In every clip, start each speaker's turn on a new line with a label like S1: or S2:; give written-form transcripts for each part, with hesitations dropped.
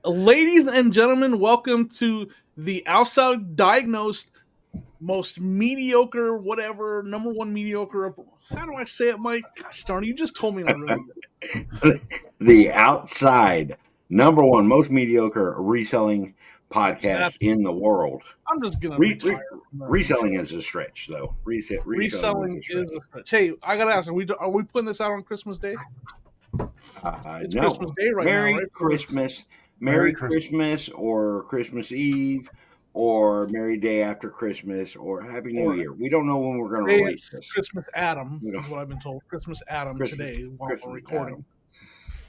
S1: Ladies and gentlemen, welcome to the outside diagnosed most mediocre, whatever, number one mediocre. How do I say it, Mike? Gosh darn, you just told me and I ruined it.
S2: The outside number one most mediocre reselling podcast in the world.
S1: I'm just gonna retire.
S2: Reselling is a stretch, though. Reselling
S1: is a stretch. Hey, I gotta ask: Are we putting this out on Christmas Day?
S2: It's no. Christmas Day right Merry now, right? Christmas, Merry Christmas, or Christmas Eve, or Merry Day after Christmas, or Happy New Year. We don't know when we're going to release this.
S1: Christmas Adam is what I've been told. Christmas Adam today while we're recording.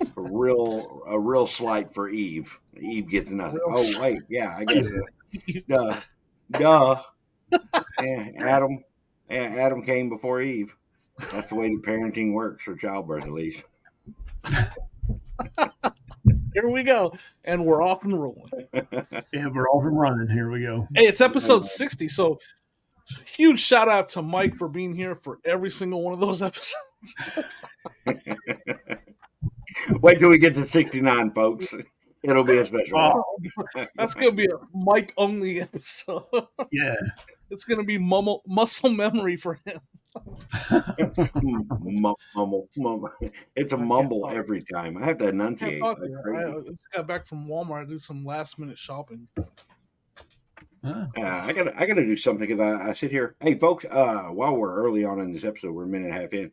S2: A real slight for Eve. Eve gets nothing. Oh wait, yeah, I guess. Duh. Adam came before Eve. That's the way the parenting works for childbirth, at least.
S1: Here we go, and we're off and rolling.
S3: Yeah, we're off and running. Here we go.
S1: Hey, it's episode 60, so huge shout out to Mike for being here for every single one of those episodes.
S2: Wait till we get to 69, folks. It'll be a special
S1: one. That's going to be a Mike only episode.
S3: Yeah.
S1: It's going to be muscle memory for him.
S2: It's a mumble every time. I have to enunciate.
S1: I just got back from Walmart. I did some last minute shopping.
S2: I gotta do something because I sit here. Hey, folks, while we're early on in this episode, we're a minute and a half in.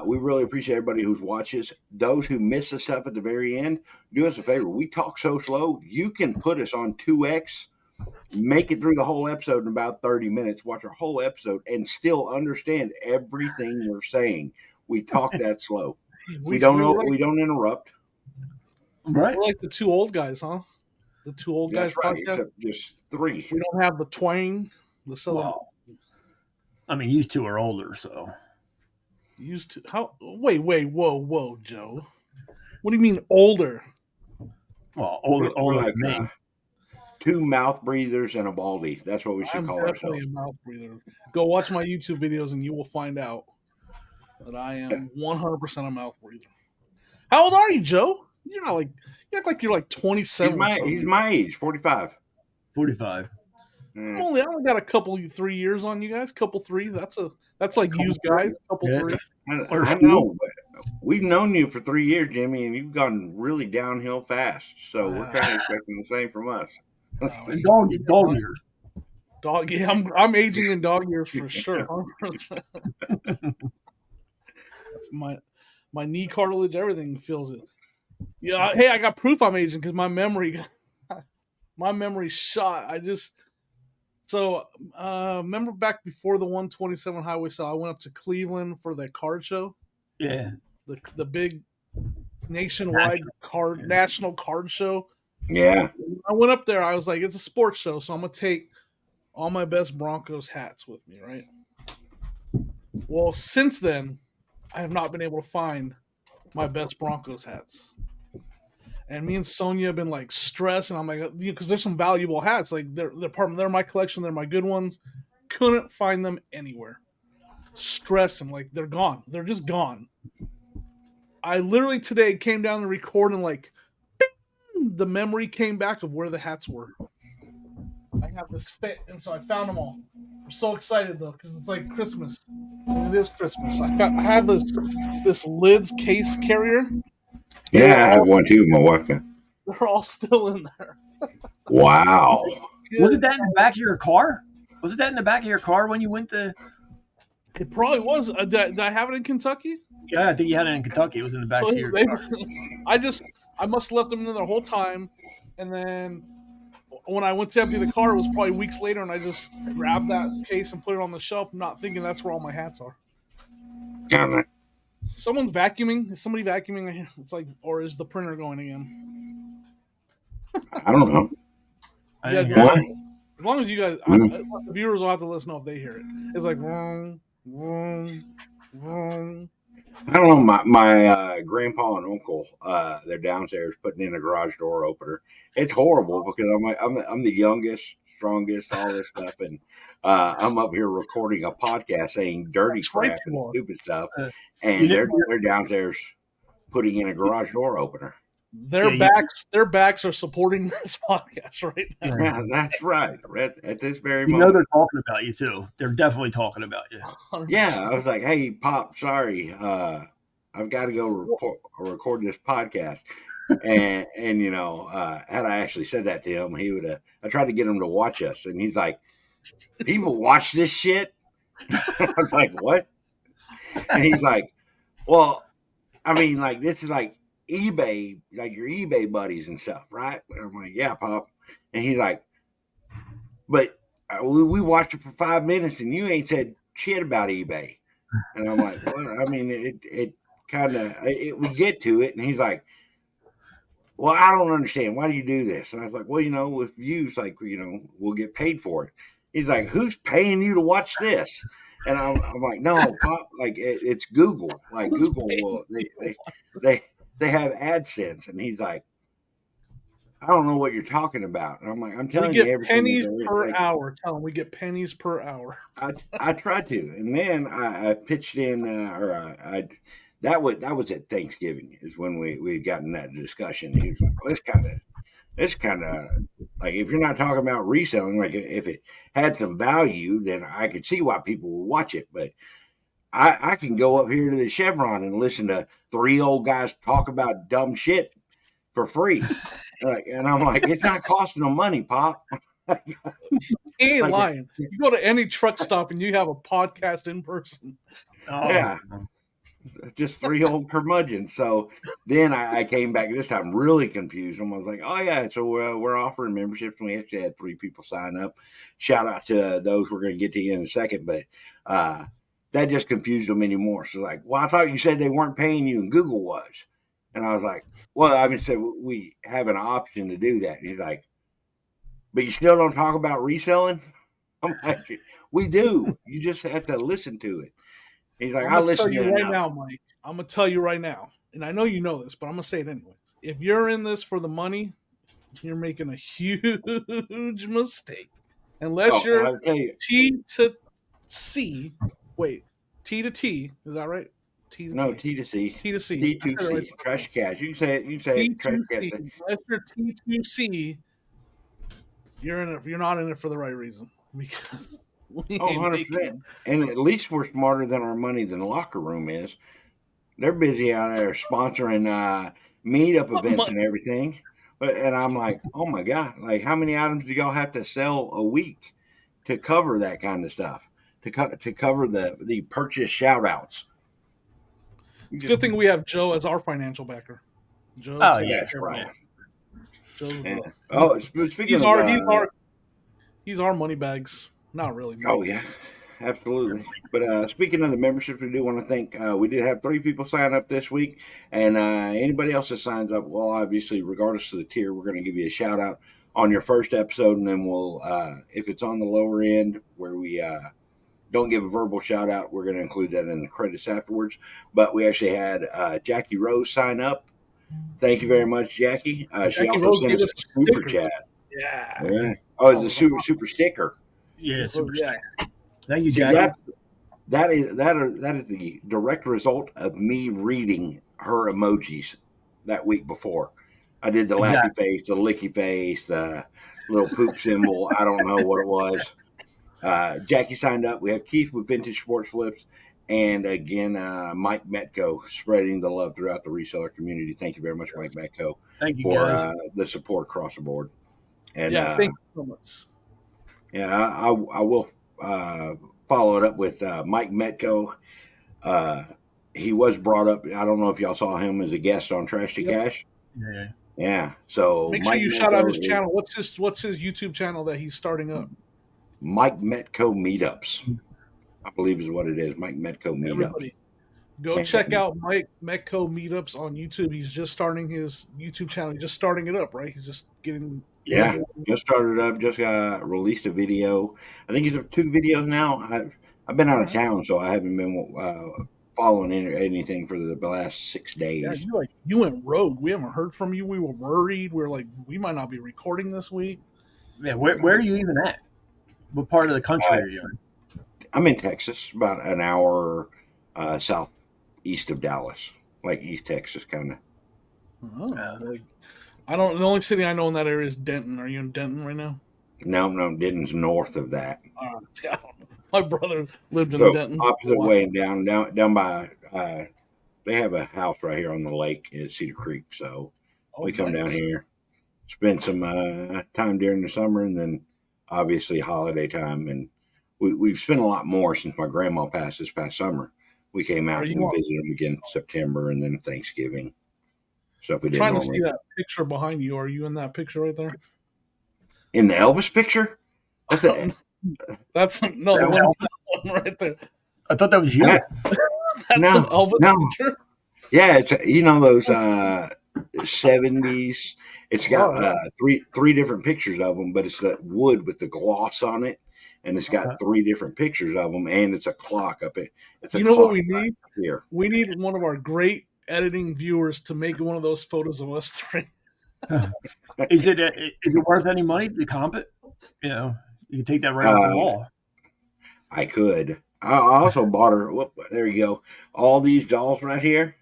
S2: We really appreciate everybody who watches. Those who miss the stuff at the very end, do us a favor. We talk so slow, you can put us on 2x, make it through the whole episode in about 30 minutes, watch our whole episode, and still understand everything we're saying. We talk that slow. We don't interrupt.
S1: Right. We're like the two old guys, huh? The two old guys.
S2: That's right, except just three.
S1: We don't have the twang.
S3: I mean, you two are older, so.
S1: Used to how? Wait, whoa, Joe. What do you mean older?
S3: Well, older like me.
S2: Two mouth breathers and a baldy. That's what we should call ourselves.
S1: A mouth breather. Go watch my YouTube videos and you will find out that I am 100% a mouth breather. How old are you, Joe? You're not like you act like you're like 27.
S2: He's my age, 45.
S3: 45.
S1: I only got a couple 3 years on you guys. Couple three. That's like you guys. Three.
S2: I know, but we've known you for 3 years, Jimmy, and you've gone really downhill fast. So we're kind of expecting the same from us.
S3: Dog years.
S1: Dog. Yeah, I'm aging in dog years for sure. my knee cartilage, everything feels it. Yeah. Hey, I got proof I'm aging because my memory's shot. So, remember back before the 127 highway sale, I went up to Cleveland for that card show.
S3: Yeah.
S1: The big nationwide national card show.
S2: Yeah.
S1: I went up there. I was like, it's a sports show, so I'm going to take all my best Broncos hats with me, right? Well, since then, I have not been able to find my best Broncos hats. And me and Sonia have been like stressed, and I'm like, because there's some valuable hats, like they're my collection, they're my good ones. Couldn't find them anywhere. Stressing, like they're gone. They're just gone. I literally today came down to record and like, bing, the memory came back of where the hats were. I have this fit, and so I found them all. I'm so excited though, because it's like Christmas. It is Christmas. I have this lids case carrier.
S2: Yeah, I have one too. My wife got.
S1: They're all still in there.
S2: Wow.
S3: Was it that in the back of your car? Was it that in the back of your car when you went to?
S1: It probably was. Did I have it in Kentucky?
S3: Yeah, I think you had it in Kentucky. It was in the back of your car.
S1: I must have left them in there the whole time, and then when I went to empty the car, it was probably weeks later, and I just grabbed that case and put it on the shelf, not thinking that's where all my hats are.
S2: Yeah.
S1: Someone's vacuuming. Is somebody vacuuming? It's like, or is the printer going again?
S2: I don't know.
S1: As long as you guys, the viewers will have to let us know if they hear it. It's like, vroom, vroom, vroom.
S2: I don't know. My grandpa and uncle, they're downstairs putting in a garage door opener. It's horrible because I'm the youngest, strongest, all this stuff, and I'm up here recording a podcast saying dirty crap and stupid stuff, and they're downstairs putting in a garage door opener.
S1: Their backs are supporting this podcast right now.
S2: Yeah, that's right. At this very
S3: You know
S2: moment.
S3: they're talking about you too. They're definitely talking about you.
S1: 100%.
S2: Yeah, I was like, "Hey, Pop, sorry, I've got to go record this podcast." And you know, had I actually said that to him, he would have. I tried to get him to watch us, and he's like, "People watch this shit." I was like, "What?" And he's like, "Well, I mean, like this is like eBay, like your eBay buddies and stuff, right?" And I'm like, "Yeah, Pop." And he's like, "But we watched it for 5 minutes, and you ain't said shit about eBay." And I'm like, "Well, I mean, it kind of we get to it." And he's like, "Well, I don't understand. Why do you do this?" And I was like, "Well, you know, with views, like, you know, we'll get paid for it." He's like, "Who's paying you to watch this?" And I'm like, "No, Pop, like it's Google. Like
S1: Who's
S2: Google
S1: paying
S2: will they have AdSense." And he's like, "I don't know what you're talking about." And I'm like, "I'm
S1: We
S2: telling you
S1: get
S2: everything
S1: pennies
S2: that there is."
S1: per
S2: Like,
S1: hour. Tell them we get pennies per hour.
S2: I tried to, and then I pitched in, that was at Thanksgiving is when we had gotten that discussion. He was like, "Well, it's kind of like if you're not talking about reselling, like if it had some value, then I could see why people would watch it. But I can go up here to the Chevron and listen to 3 old guys talk about dumb shit for free." And I'm like, "It's not costing them money, Pop."
S1: He ain't
S2: Like,
S1: lying. You go to any truck stop and you have a podcast in person.
S3: Oh,
S2: Yeah. Just 3 old curmudgeons. So then I came back this time really confused. And I was like, "Oh yeah, so we're offering memberships." And we actually had 3 people sign up. Shout out to those we're going to get to in a second, but that just confused them anymore. So like, "Well, I thought you said they weren't paying you, and Google was." And I was like, "Well, I mean, said we have an option to do that." And he's like, "But you still don't talk about reselling?" I'm like, "We do. You just have to listen to it." He's like,
S1: I'm
S2: "I
S1: gonna
S2: listen
S1: tell you
S2: to
S1: right
S2: enough."
S1: now, Mike. I'm gonna tell you right now, and I know you know this, but I'm gonna say it anyways. If you're in this for the money, you're making a huge mistake. Unless you're
S2: I'll tell you.
S1: T to C. Wait, T to T. Is that right? T to
S2: No,
S1: T.
S2: T to C.
S1: T to C. I said it right
S2: T2C.
S1: the
S2: Trash
S1: first time.
S2: cash. You can say it. You can say it. Trash cash.
S1: T2C. Unless you're T2C, you're in it. You're not in it for the right reason because we
S2: Oh,
S1: ain't
S2: 100%.
S1: making.
S2: And at least we're smarter than our money than the locker room is. They're busy out there sponsoring meetup events and everything. And I'm like, "Oh my God, like how many items do y'all have to sell a week to cover that kind of stuff? To cover the purchase shout outs?"
S1: It's a good thing we have Joe as our financial backer. Joe,
S3: Oh,
S1: takes
S3: yeah.
S2: That's
S1: care of
S2: right.
S1: it. Joe's
S2: Yeah.
S1: the-
S2: Oh, speaking
S1: he's
S2: of
S1: our money bags. Not really.
S2: oh
S1: Mike.
S2: yeah, absolutely. But speaking of the memberships, we do want to thank. We did have 3 people sign up this week, and anybody else that signs up, well, obviously, regardless of the tier, we're going to give you a shout out on your first episode, and then we'll, if it's on the lower end where we don't give a verbal shout out, we're going to include that in the credits afterwards. But we actually had Jackie Rose sign up. Thank you very much, Jackie. She
S1: Jackie
S2: also
S1: Rose
S2: sent
S1: gave
S2: us
S1: us
S2: a super
S1: stickers.
S2: chat.
S1: Yeah.
S2: Yeah. Oh, the super sticker.
S3: Yeah, super
S1: Yeah.
S3: sticker. Thank you,
S2: See,
S3: Jackie.
S2: that is the direct result of me reading her emojis that week before. I did the laughy face, the licky face, the little poop symbol. I don't know what it was. Jackie signed up. We have Keith with Vintage Sports Flips, and again, Mike Metco spreading the love throughout the reseller community. Thank you very much, Mike Metco,
S3: Thank you,
S2: for
S3: guys.
S2: the support across the board. And
S1: Yeah, thank you so much.
S2: yeah, I will follow it up with Mike Metco. He was brought up. I don't know if y'all saw him as a guest on Trash to Cash.
S3: Yeah.
S2: Yeah. So
S1: Make sure
S2: Mike
S1: you shout out his
S2: Metco
S1: channel. What's his YouTube channel that he's starting up?
S2: Mike Metco Meetups, I believe is what it is. Mike Metco Meetups.
S1: Everybody, go check out Mike Metco Meetups on YouTube. He's just starting his YouTube channel. He's just starting it up, right? He's just getting.
S2: Yeah, just started up. Just released a video. I think he's up 2 videos now. I've been out of town, so I haven't been following anything for the last 6 days.
S1: Yeah, you went rogue. We haven't heard from you. We were worried. We are like, we might not be recording this week.
S3: Yeah, where are you even at? What part of the country are you in?
S2: I'm in Texas, about an hour southeast of Dallas, like East Texas, kind of.
S1: Oh, like, I don't. The only city I know in that area is Denton. Are you in Denton right now?
S2: No, Denton's north of that.
S1: I don't know. My brother lived in
S2: So
S1: Denton.
S2: opposite way and down by. They have a house right here on the lake at Cedar Creek. So
S1: Oh,
S2: we come down
S1: nice.
S2: here, spend some time during the summer, and then obviously holiday time. And we've spent a lot more since my grandma passed this past summer. We came
S1: Are
S2: out
S1: you
S2: and
S1: on,
S2: visited them again in September and then Thanksgiving. Stuff we
S1: I'm
S2: didn't
S1: trying to see
S2: normally.
S1: that picture behind you. Are you in that picture right there?
S2: In the Elvis picture? That's a
S1: That's no, the
S2: that
S1: one,
S2: was,
S1: that one right there.
S3: I thought that was you.
S2: that,
S1: That's an
S2: no,
S1: Elvis
S2: no.
S1: picture.
S2: Yeah, it's those 70s. It's got
S1: Oh, yeah.
S2: three different pictures of them, but it's that wood with the gloss on it, and it's got
S3: Okay.
S2: 3 different pictures of them, and it's a clock up it. It's a
S1: You know what
S2: clock
S1: we
S2: right
S1: need?
S2: here.
S1: We need one of our great editing viewers to make one of those photos of us three.
S3: Is it worth any money to comp it? You know, you can take that right off the
S2: Uh,
S3: wall.
S2: I could. I also bought her. Whoop, there you go. All these dolls right here.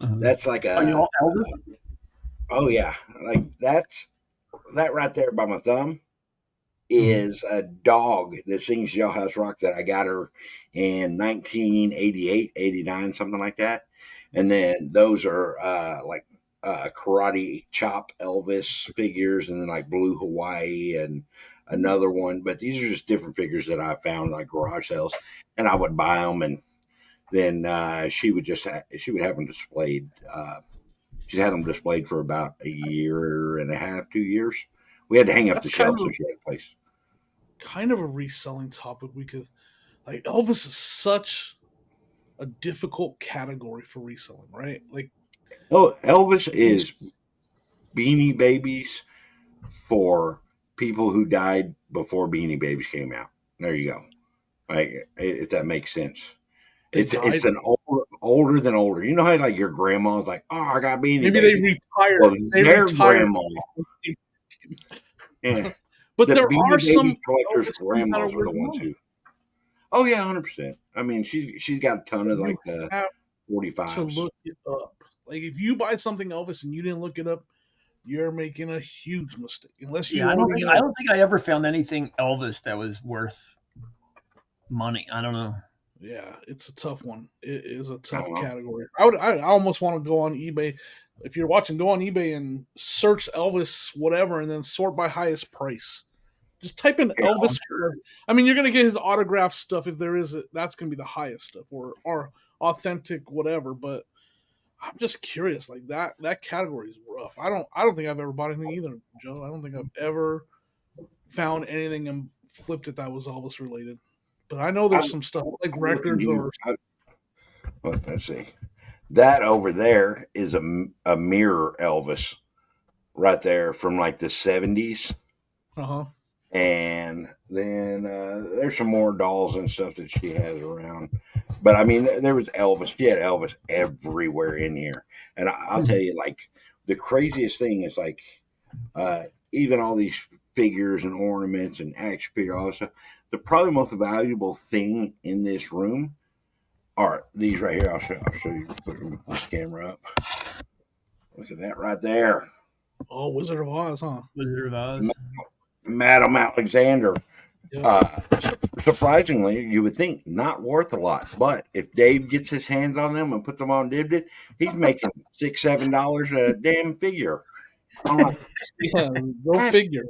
S2: That's like
S3: Are you
S2: a.
S3: all Elvis?
S2: Oh yeah, like that right there by my thumb
S3: Mhm.
S2: is a dog that sings Jailhouse Rock that I got her in 1988, 89, something like that. And then those are like karate chop Elvis figures, and then like Blue Hawaii and another one. But these are just different figures that I found like garage sales, and I would buy them, and then she would have them displayed. She had them displayed for about a year and a half, 2 years. We had to hang up the
S1: That's kind
S2: shelf so
S1: of
S2: she had a place.
S1: a reselling topic because like Elvis is such a difficult category for reselling, right? Like
S2: Oh, Elvis
S1: he's
S2: is Beanie Babies for people who died before Beanie Babies came out. There you go. Like if that makes sense.
S1: they
S2: It's
S1: died.
S2: an older than older. You know how like your grandma's like, oh, I got Beanie
S1: Maybe they
S2: Babies.
S1: retired.
S2: Well,
S1: They
S2: their
S1: retired.
S2: grandma, yeah,
S1: But
S2: the
S1: there are
S2: Beanie
S1: some
S2: Baby collectors'
S1: Elvis things that are
S2: grandmas were
S1: worth
S2: the ones
S1: money.
S2: who. Oh yeah, 100%. I mean, she's got a ton of
S1: You
S2: like the
S1: have to
S2: 45s.
S1: look it up. Like if you buy something Elvis and you didn't look it up, you're making a huge mistake. Unless
S3: Yeah,
S1: you already
S3: I
S1: know.
S3: don't think I ever found anything Elvis that was worth money. I don't know.
S1: Yeah, it's a tough one. It is a
S2: I
S1: tough
S2: don't know.
S1: category. I almost want to go on eBay. If you're watching, go on eBay and search Elvis whatever, and then sort by highest price. Just type in
S2: Yeah,
S1: Elvis. I mean, you're gonna get his autograph stuff if there is. That's gonna be the highest stuff, or authentic whatever. But I'm just curious. Like that category is rough. I don't think I've ever bought anything either, Joe. I don't think I've ever found anything and flipped it that was Elvis related. But I know there's
S2: I'm
S1: some stuff like
S2: I'm looking
S1: records
S2: here.
S1: or
S2: Let's see. That over there is a mirror Elvis right there from like the 70s.
S1: uh-huh.
S2: And then there's some more dolls and stuff that she has around. But I mean, there was Elvis. She had Elvis everywhere in here. And I'll tell you, like, the craziest thing is like, even all these figures and ornaments and action figure, all this stuff. The probably most valuable thing in this room are these right here. I'll show you. Put this camera up. Look at that right there.
S1: Oh, Wizard of Oz, huh?
S3: Wizard of Oz.
S2: Madam Alexander.
S1: Yeah.
S2: Surprisingly, you would think not worth a lot, but if Dave gets his hands on them and puts them on Dibdit, he's making $6-7 a damn figure. I'm like,
S1: Yeah, go
S2: happy,
S1: figure.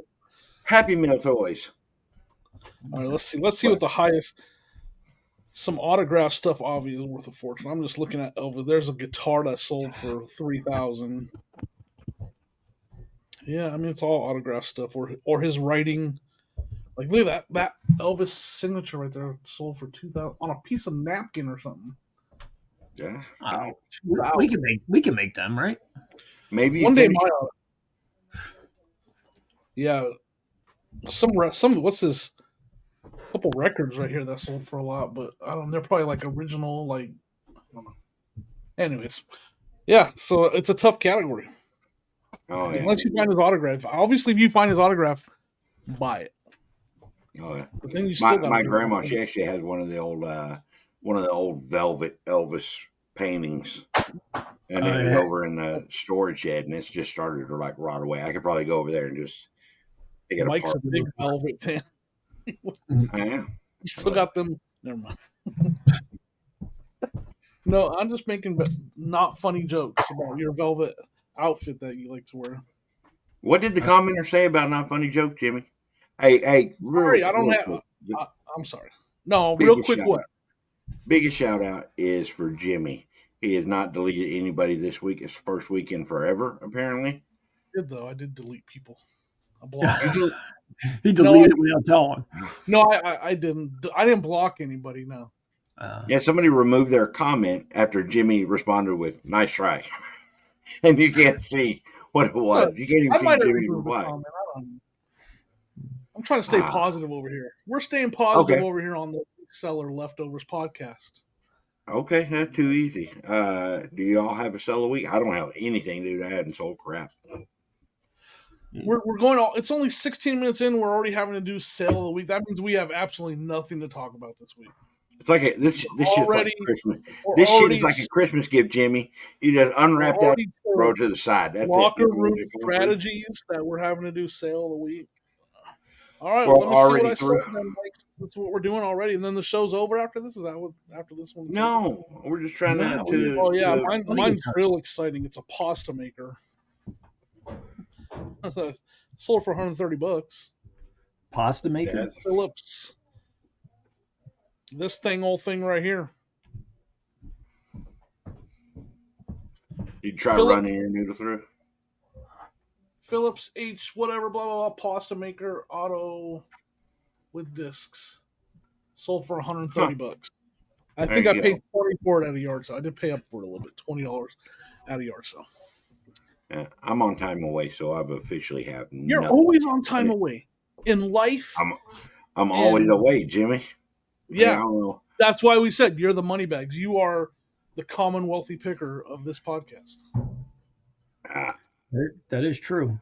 S2: Happy Meal toys.
S1: All right, let's see. Let's see
S2: But
S1: what the highest. Some autograph stuff obviously worth a fortune. I'm just looking at Elvis. There's a guitar that sold for 3,000. Yeah, I mean it's all autograph stuff or his writing. Like look at that Elvis signature right there sold for 2,000 on a piece of napkin or something.
S2: yeah,
S3: Oh, we
S1: 2,000.
S3: we can make them, right?
S2: maybe he
S1: One day
S2: finished.
S1: my yeah some what's this couple records right here that sold for a lot, but I don't. They're probably like original like. I don't know. Anyways, yeah. So it's a tough category.
S2: Oh yeah,
S1: Unless you find his autograph. Obviously, if you find his autograph, buy it.
S2: oh yeah.
S1: But then you still got
S2: My grandma, she actually has one of the old velvet Elvis paintings. And it was over in the storage shed, and it's just started to like rot away. I could probably go over there and just take it
S1: Mike's
S2: apart.
S1: a big Velvet fan.
S2: I am.
S1: You still got them. Never mind. No, I'm just making not funny jokes about your Velvet outfit that you like to wear.
S2: What did the commenter say about not funny joke, Jimmy? Hey,
S1: Sorry, I don't have. I'm sorry. No, real quick. What?
S2: Biggest shout out is for Jimmy. He has not deleted anybody this week. It's first weekend forever, apparently.
S1: I did though. I did delete people. I blocked.
S3: He deleted it without telling.
S1: No, I didn't. I didn't block anybody. No.
S2: Yeah, somebody removed their comment after Jimmy responded with "nice try," and you can't see what it was. You can't even see Jimmy's reply.
S1: I'm trying to stay positive over here. We're staying positive over here on the Reseller Leftovers podcast.
S2: Okay, that's too easy. Do y'all have a sell of the week? I don't have anything, dude. I hadn't sold crap.
S1: We're going. It's only 16 minutes in. We're already having to do sale of the week. That means we have absolutely nothing to talk about this week.
S2: It's like this shit's like Christmas. This shit is like a Christmas gift, Jimmy. You just unwrap that, throw it to the side. That's
S1: locker room strategies that we're having to do sale of the week. All right,
S2: well,
S1: let me see what I sold. That's what we're doing already, and then the show's over after this. Is that what after this one?
S2: No, we're just trying to.
S1: Oh yeah, mine's real exciting. It's a pasta maker. Sold for $130.
S3: Pasta maker.
S1: Phillips. This whole thing right here.
S2: You try running your noodle through.
S1: Phillips H whatever blah blah blah pasta maker auto with discs. Sold for $130. I think I paid $20 for it at a yard sale. I did pay up for it a little bit, $20 at a yard sale.
S2: Yeah, I'm on time away, so I've officially have.
S1: You're always on time away in life.
S2: I'm always away, Jimmy.
S1: Yeah, that's why we said you're the money bags. You are the common wealthy picker of this podcast.
S3: That is true.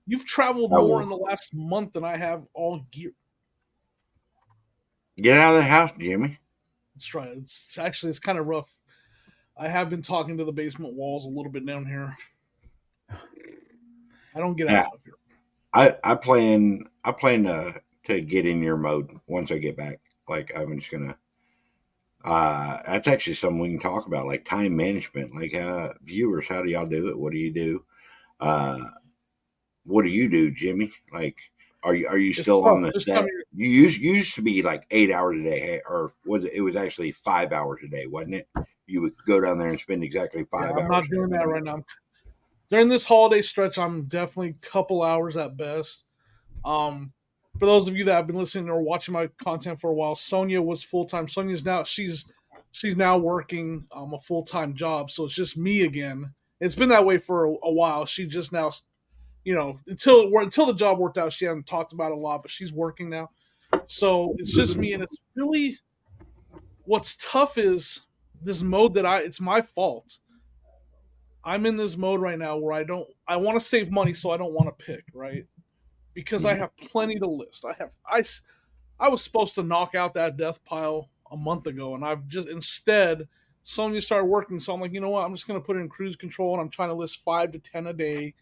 S1: You've traveled more in the last month than I have all year.
S2: Get out of the house, Jimmy.
S1: Let's try it. It's kind of rough. I have been talking to the basement walls a little bit down here. I don't get out of here.
S2: I plan to get in your mode once I get back. Like I'm just gonna. That's actually something we can talk about, like time management. Like viewers, how do y'all do it? What do you do? What do you do, Jimmy? Like, are you still on the set? You used to be like 8 hours a day, or was it? It was actually 5 hours a day, wasn't it? You would go down there and spend exactly 5 hours.
S1: I'm not doing that right now. During this holiday stretch, I'm definitely a couple hours at best. For those of you that have been listening or watching my content for a while, Sonia was full-time. Sonia's now she's now working a full-time job, so it's just me again. It's been that way for a while. She just now, until the job worked out, she hadn't talked about it a lot, but she's working now. So it's just me, and it's really what's tough is this mode it's my fault. I'm in this mode right now where I want to save money, so I don't want to pick, right? Because I have plenty to list. I was supposed to knock out that death pile a month ago, and I've just instead Sonya started working, so I'm like, you know what? I'm just gonna put it in cruise control, and I'm trying to list 5 to 10 a day,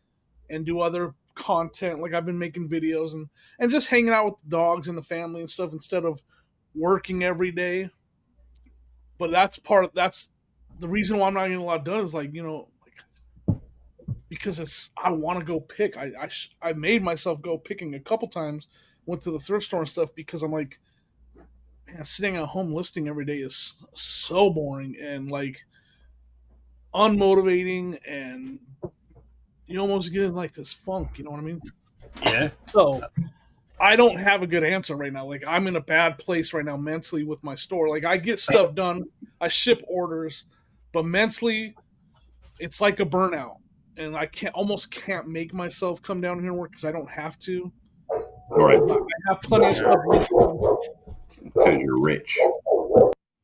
S1: and do other content. Like I've been making videos and just hanging out with the dogs and the family and stuff instead of working every day. But that's the reason why I'm not getting a lot done is because I want to go pick. I made myself go picking a couple times. Went to the thrift store and stuff because I'm like, man, sitting at home listing every day is so boring and like unmotivating, and you almost get in like this funk. You know what I mean?
S3: Yeah.
S1: So I don't have a good answer right now. Like I'm in a bad place right now mentally with my store. Like I get stuff done, I ship orders, but mentally, it's like a burnout. And I almost can't make myself come down here and work because I don't have to.
S2: All right.
S1: I have plenty of stuff.
S2: Because you're rich.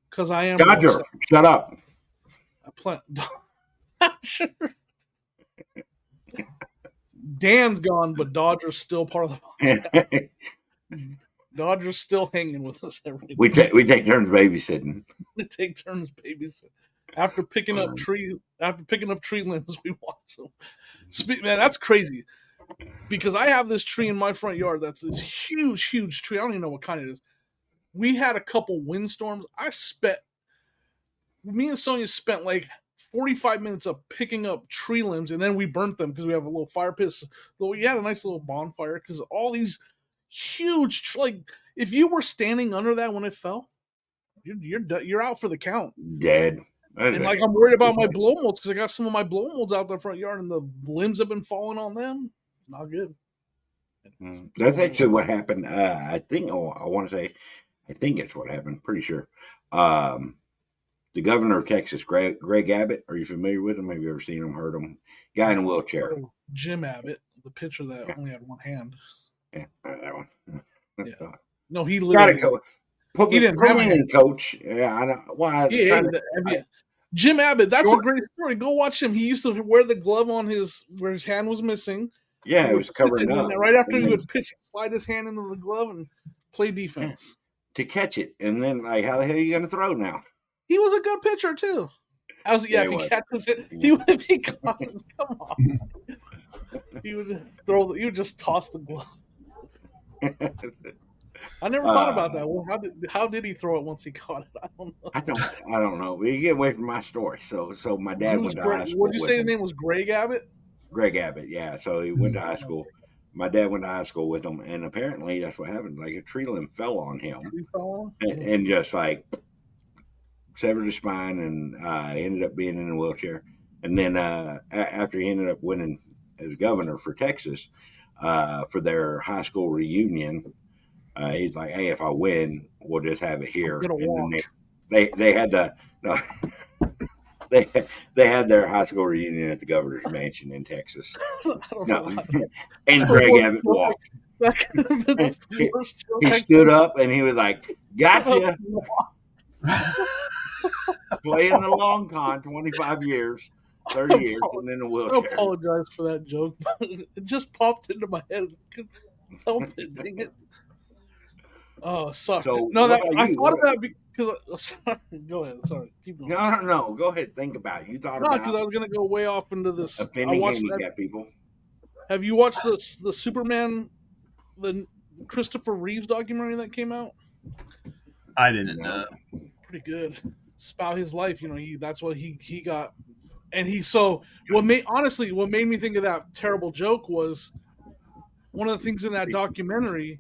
S1: Because I am.
S2: Dodger, shut up.
S1: Sure. Dan's gone, but Dodger's still part of the podcast. Dodger's still hanging with us every day.
S2: We take turns babysitting.
S1: We take turns babysitting. After picking up tree limbs, we watch them. Man, that's crazy. Because I have this tree in my front yard that's this huge, huge tree. I don't even know what kind it is. We had a couple windstorms. Me and Sonia spent like 45 minutes of picking up tree limbs, and then we burnt them because we have a little fire pit. So we had a nice little bonfire because all these huge, like, if you were standing under that when it fell, you're out for the count.
S2: Dead.
S1: And like, I'm worried about my blow molds because I got some of my blow molds out in the front yard, and the limbs have been falling on them. Not good.
S2: That's actually what happened. I think I want to say, I think it's what happened. Pretty sure. The governor of Texas, Greg Abbott. Are you familiar with him? Have you ever seen him? Heard him? Guy in a wheelchair.
S1: Jim Abbott, the pitcher that only had one hand.
S2: Yeah, that one.
S1: Yeah. No, he literally.
S2: Gotta go. He didn't have a hand. Coach. Yeah, I know. Why?
S1: Jim Abbott. That's a great story. Go watch him. He used to wear the glove on where his hand was missing.
S2: Yeah, it was covering up.
S1: Right after he would pitch, slide his hand into the glove and play defense.
S2: To catch it. And then, like, how the hell are you going to throw now?
S1: He was a good pitcher, too. If he catches it, if he caught it, come on. He would just toss the glove. I never thought about that. Well, how did he throw it once he caught it? I don't know.
S2: I don't know. You get away from my story. So my dad went to high school.
S1: What did you say his name was? Greg Abbott?
S2: Greg Abbott, yeah. So he went to high school. My dad went to high school with him, and apparently that's what happened. Like, a tree limb fell on him, and just like severed his spine, and he ended up being in a wheelchair. And then after he ended up winning as governor for Texas for their high school reunion, he's like, "Hey, if I win, we'll just have it here." And then they had the no. They had their high school reunion at the governor's mansion in Texas. And Greg Abbott walked. He stood up and he was like, "Gotcha." Playing the long con, 25 years, 30 years, and then a wheelchair.
S1: I apologize for that joke. It just popped into my head. Help it, dang it. Oh, sorry.
S2: So
S1: I thought about it because. Go ahead. Sorry. Keep going.
S2: No. Go ahead. Think about it. You thought about it.
S1: No, because I was going to go way off into this.
S2: Offending handicapped people.
S1: Have you watched the Superman, the Christopher Reeves documentary that came out?
S3: I didn't know.
S1: Pretty good. It's about his life. That's what he got. And what made me think of that terrible joke was one of the things in that documentary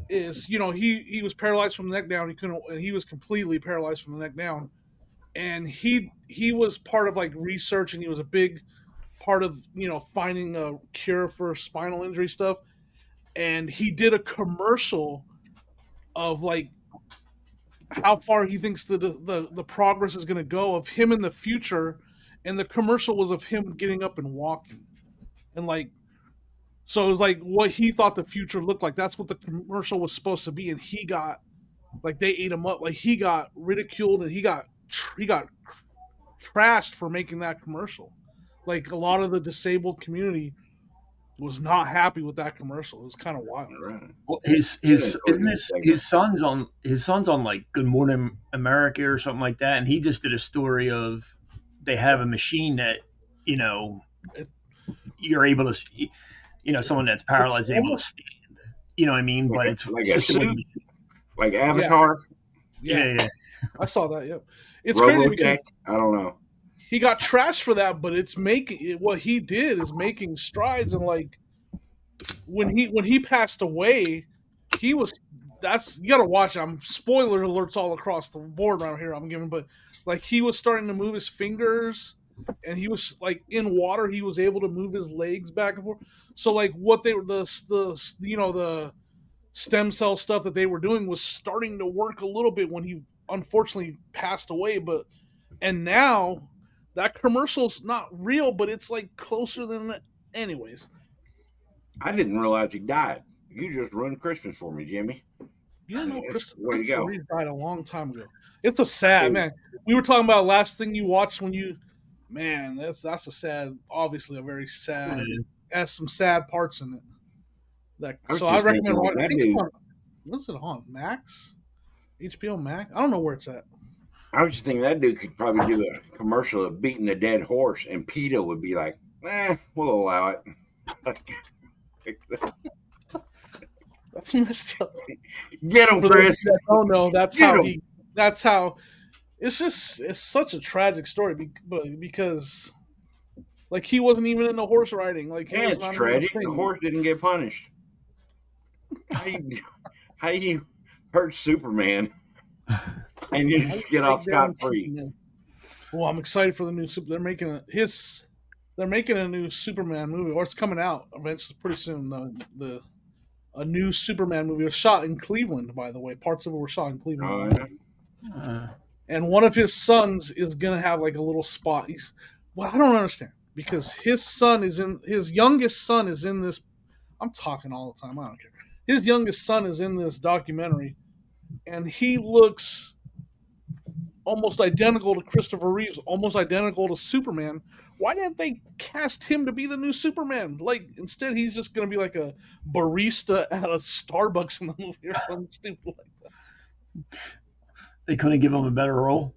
S1: is, he was paralyzed from the neck down. He was completely paralyzed from the neck down. And he was part of like research, and he was a big part of, finding a cure for spinal injury stuff. And he did a commercial of like how far he thinks the progress is going to go of him in the future. And the commercial was of him getting up and walking. And like, so it was like what he thought the future looked like. That's what the commercial was supposed to be. And he got, like, they ate him up. Like, he got ridiculed, and he got trashed for making that commercial. Like, a lot of the disabled community was not happy with that commercial. It was kind of wild.
S2: Right.
S3: Well, his son's on like Good Morning America or something like that, and he just did a story of they have a machine that you're able to. Someone that's paralyzed is able to stand. You know what I mean? But it's
S2: like a suit, like Avatar.
S3: Yeah.
S1: I saw that. Yep. It's
S2: crazy
S1: because
S2: I don't know.
S1: He got trashed for that, but what he did is making strides. And like when he passed away, you gotta watch it. Spoiler alerts all across the board around here. I'm giving, but like he was starting to move his fingers, and he was like in water. He was able to move his legs back and forth. So like what they were the stem cell stuff that they were doing was starting to work a little bit when he unfortunately passed away. And now that commercial's not real, but it's like closer than that. Anyways,
S2: I didn't realize he died. You just ruined Christmas for me, Jimmy.
S1: Christopher Reeve died a long time ago. It's a sad man. We were talking about last thing you watched when you. Man, that's a sad. Obviously, a very sad. Has some sad parts in it. I recommend watching. What's it on? Max? HBO Max? I don't know where it's at.
S2: I was just thinking that dude could probably do a commercial of beating a dead horse, and PETA would be like, we'll allow it.
S1: That's messed up.
S2: Get him,
S1: For those
S2: Chris.
S1: that don't know, that's
S2: Get
S1: how
S2: 'em.
S1: he. That's how. It's such a tragic story because like he wasn't even into horse riding. Like it
S2: Yeah,
S1: was
S2: it's
S1: not even a
S2: tragic. The
S1: thing.
S2: horse didn't get punished. How you hurt Superman and you just get off scot free?
S1: Well, I'm excited for the new super. They're making a new Superman movie, or it's coming out eventually pretty soon. A new Superman movie was shot in Cleveland, by the way. Parts of it were shot in Cleveland. And one of his sons is gonna have like a little spot. I don't understand because his youngest son is in this. I'm talking all the time. I don't care. His youngest son is in this documentary, and he looks almost identical to Christopher Reeves, almost identical to Superman. Why didn't they cast him to be the new Superman? Like, instead, he's just going to be like a barista at a Starbucks in the movie or something stupid like that.
S3: They couldn't give him a better role?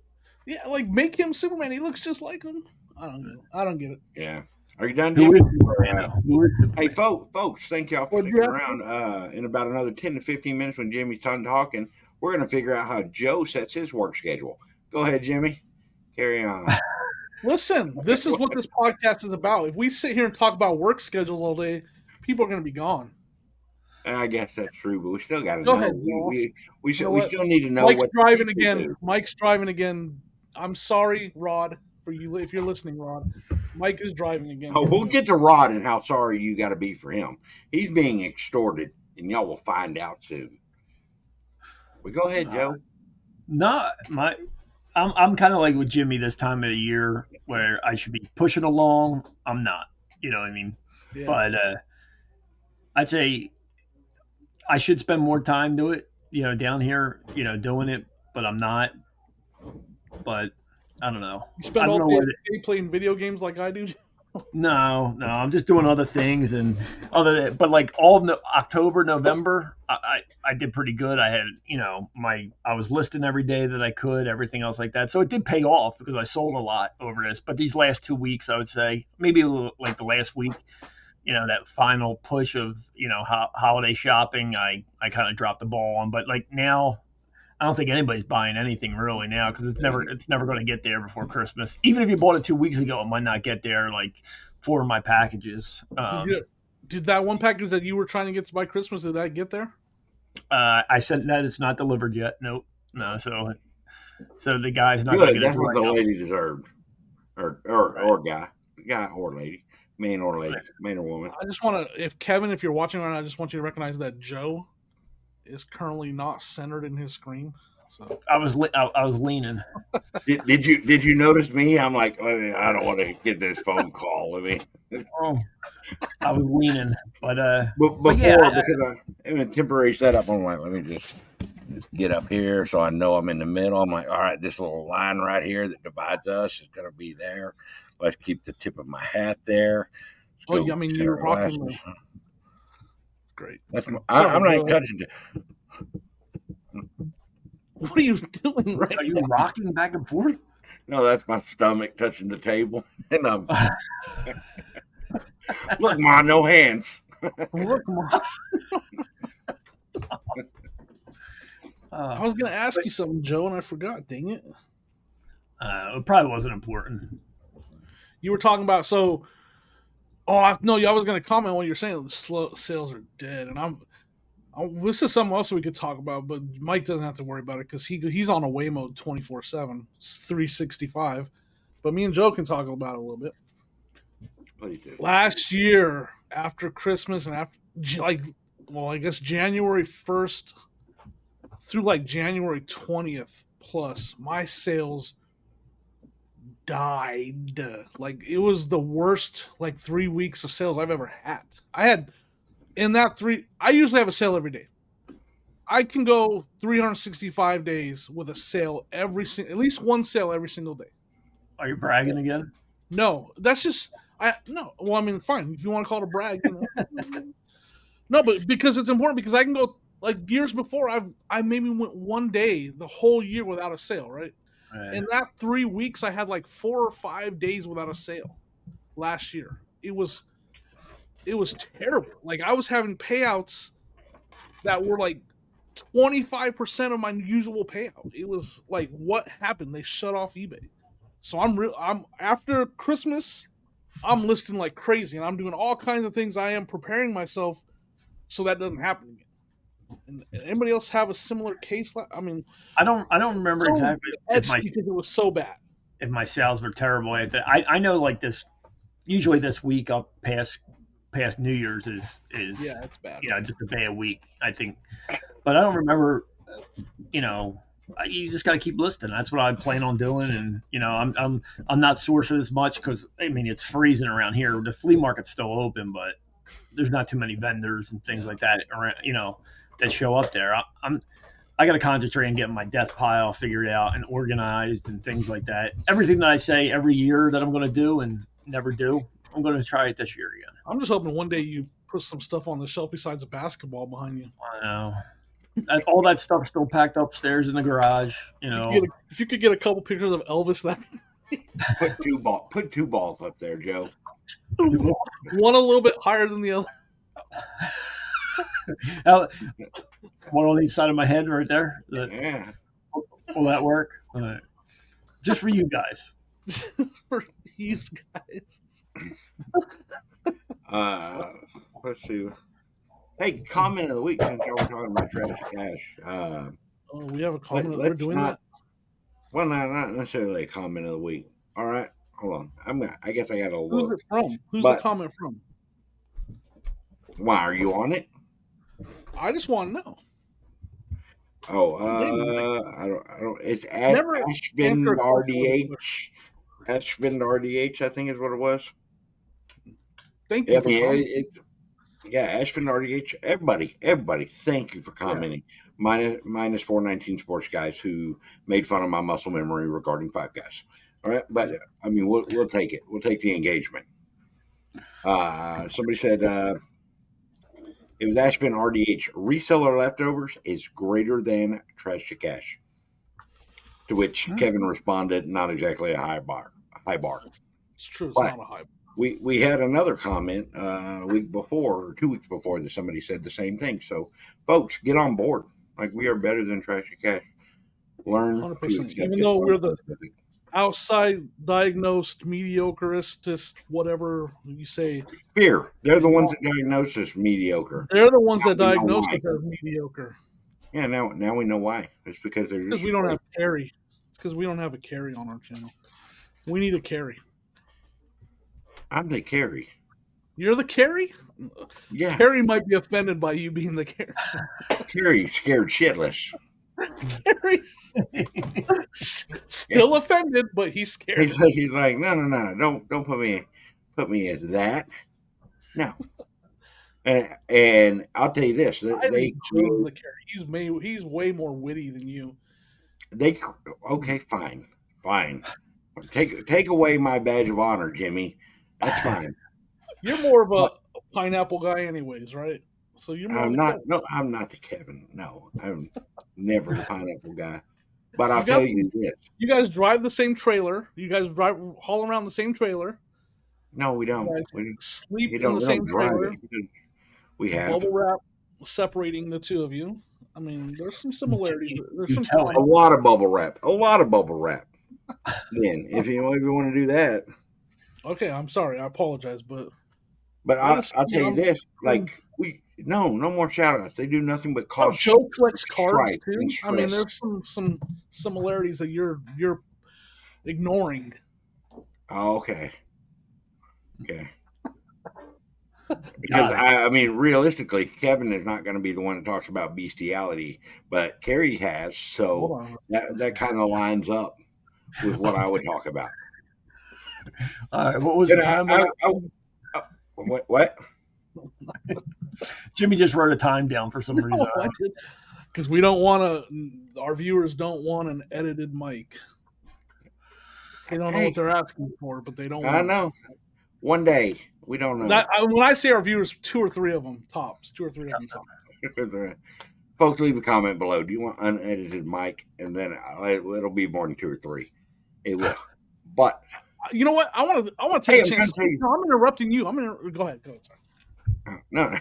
S1: Yeah, like, make him Superman. He looks just like him. I don't get it.
S2: Yeah. Are you done,
S3: Who
S2: Jimmy?
S3: is Superman?
S2: Hey, folks, thank y'all for sticking around. In about another 10 to 15 minutes when Jimmy's done talking, we're going to figure out how Joe sets his work schedule. Go ahead, Jimmy. Carry on.
S1: Listen, this is what this podcast is about. If we sit here and talk about work schedules all day, people are going to be gone.
S2: I guess that's true, but we still got to
S1: Go
S2: know.
S1: ahead,
S2: we still need to know.
S1: Mike's
S2: what
S1: driving again. Mike's driving again. I'm sorry, Rod, for you if you're listening, Rod. Mike is driving again.
S2: Oh, we'll get to Rod and how sorry you got to be for him. He's being extorted, and y'all will find out soon. But go ahead, Joe.
S3: I'm kind of like with Jimmy this time of the year where I should be pushing along. I'm not. You know what I mean? Yeah. But I'd say I should spend more time down here, doing it, but I'm not. But I don't know.
S1: You spend all day playing video games like I do?
S3: No, I'm just doing other things but like all of October, November, I did pretty good. I had, I was listing every day that I could, everything else like that. So it did pay off because I sold a lot over this. But these last 2 weeks, I would say maybe like the last week, that final push of, holiday shopping, I kind of dropped the ball on. But like now, I don't think anybody's buying anything really now because it's never going to get there before Christmas. Even if you bought it 2 weeks ago, it might not get there. Like 4 of my packages.
S1: Did that one package that you were trying to get by Christmas, did that get there?
S3: I sent that. It's not delivered yet. Nope. No. So the guy's not.
S2: Good. That's what the lady deserved, or guy or lady, man or lady, man or woman.
S1: I just want to, Kevin, if you're watching right now, I just want you to recognize that Joe is currently not centered in his screen. So
S3: I was leaning.
S2: Did you notice me? I'm like, I don't want to get this phone call. I mean,
S3: I was leaning, but
S2: before because I'm in a temporary setup. I'm like, let me just get up here so I know I'm in the middle. I'm like, all right, this little line right here that divides us is going to be there. Let's keep the tip of my hat there.
S1: I mean, you're rocking. Great.
S2: I'm not touching it.
S1: What are you doing right
S3: Are you rocking back and forth?
S2: No, that's my stomach touching the table. And I'm look, Ma, no hands.
S1: Look, Ma. I was going to ask you something, Joe, and I forgot. Dang it.
S3: It probably wasn't important.
S1: You were talking about I was going to comment on what you're saying. The slow sales are dead, and this is something else we could talk about, but Mike doesn't have to worry about it because he's on away mode 24/7, 365. But me and Joe can talk about it a little bit.
S2: Please do.
S1: Last year, after Christmas and I guess January 1st through like January 20th plus, my sales died. Like it was the worst 3 weeks of sales I've ever had. I usually have a sale every day. I can go 365 days with a sale at least one sale every single day.
S3: Are you bragging again?
S1: No, that's just no. Well, I mean, fine if you want to call it a brag. No, but because it's important because I can go like years before I maybe went one day the whole year without a sale, right? In that 3 weeks, I had like 4 or 5 days without a sale last year. It was terrible. Like I was having payouts that were like 25% of my usual payout. It was like, what happened? They shut off eBay. So I'm after Christmas, I'm listing like crazy, and I'm doing all kinds of things. I am preparing myself so that doesn't happen again. And anybody else have a similar case? I mean,
S3: I don't remember
S1: so
S3: exactly
S1: because it was so bad.
S3: If my sales were terrible. I know like this. Usually this week up past New Year's is
S1: it's bad.
S3: Just a bad week, I think. But I don't remember. You just got to keep listing. That's what I plan on doing, and I'm not sourcing as much because I mean it's freezing around here. The flea market's still open, but there's not too many vendors and things like that around, that show up there. I got to concentrate on getting my death pile figured out and organized and things like that. Everything that I say every year that I'm going to do and never do, I'm going to try it this year again.
S1: I'm just hoping one day you put some stuff on the shelf besides a basketball behind you.
S3: I know. All that stuff's still packed upstairs in the garage.
S1: If you could get a couple pictures of Elvis, that
S2: put two balls up there, Joe.
S1: One a little bit higher than the
S3: other. One on each side of my head, right there.
S2: Yeah.
S3: Will that work? Just for you guys.
S1: Just for you guys.
S2: Let's see. Hey, comment of the week since y'all were talking about trashy cash.
S1: We have a comment. We're doing that.
S2: Well, not necessarily a comment of the week. All right, hold on. I guess I got to look.
S1: Who's it from? Who's the comment from?
S2: Why are you on it?
S1: I just want to know.
S2: Oh, I don't. It's Ashvin RDH. Ashvin RDH, I think is what it was.
S1: Thank you.
S2: Ashvin RDH. Everybody, thank you for commenting. Yeah. Minus 419 Sports Guys who made fun of my muscle memory regarding Five Guys. All right, but I mean, we'll take it. We'll take the engagement. Somebody said it was Ashvin RDH. Reseller leftovers is greater than trash to cash. To which Kevin responded, not exactly a high bar.
S1: It's true. It's not a high bar.
S2: We had another comment a week before or 2 weeks before that somebody said the same thing. So, folks, get on board. Like, we are better than trashy cash. Learn
S1: 100%. Even though we're the outside diagnosed mediocrist, whatever you say.
S2: Fear. They're the ones that diagnose us mediocre.
S1: They're the ones that diagnose us as mediocre.
S2: Yeah, now we know why. It's because they're just
S1: we don't have carry. It's because we don't have a carry on our channel. We need a carry.
S2: I'm the carry.
S1: You're the carry?
S2: Yeah.
S1: Carry might be offended by you being the carry.
S2: Carry's scared shitless.
S1: Carry's still offended, but he's scared.
S2: He's like, no, don't put me as that. No. And I'll tell you this,
S1: the carry. He's way more witty than you.
S2: Okay, fine. Take away my badge of honor, Jimmy. That's fine.
S1: You're more of a pineapple guy, anyways, right? So you're.
S2: I'm not. No, I'm not the Kevin. No, I'm never the pineapple guy. But I'll tell you this:
S1: you guys drive the same trailer. You guys haul around the same trailer.
S2: No, we don't.
S1: We sleep in the same trailer.
S2: We have
S1: bubble wrap separating the two of you. I mean, there's some similarities. There's
S2: a lot of bubble wrap. Then, if you want to do that.
S1: Okay, I'm sorry. I apologize, but
S2: I'll tell you this: like no more shout outs. They do nothing but cause.
S1: Joe collects cards too. I mean, there's some similarities that you're ignoring.
S2: Oh, okay. Because I mean, realistically, Kevin is not going to be the one that talks about bestiality, but Carrie has, so that kind of lines up with what I would talk about.
S3: All right, what was the time?
S2: What?
S3: Jimmy just wrote a time down for some reason.
S1: Because we don't want our viewers don't want an edited mic. They don't know what they're asking for, but they don't.
S2: I know. One day, we don't know.
S1: When I say our viewers, 2 or 3 of them tops. 2 or 3 of them tops.
S2: Folks, leave a comment below. Do you want unedited mic? And then it'll be more than 2 or 3. It will. But
S1: you know what? I want to take a chance.
S2: No,
S1: I'm interrupting you. Go ahead. Sorry.
S2: No.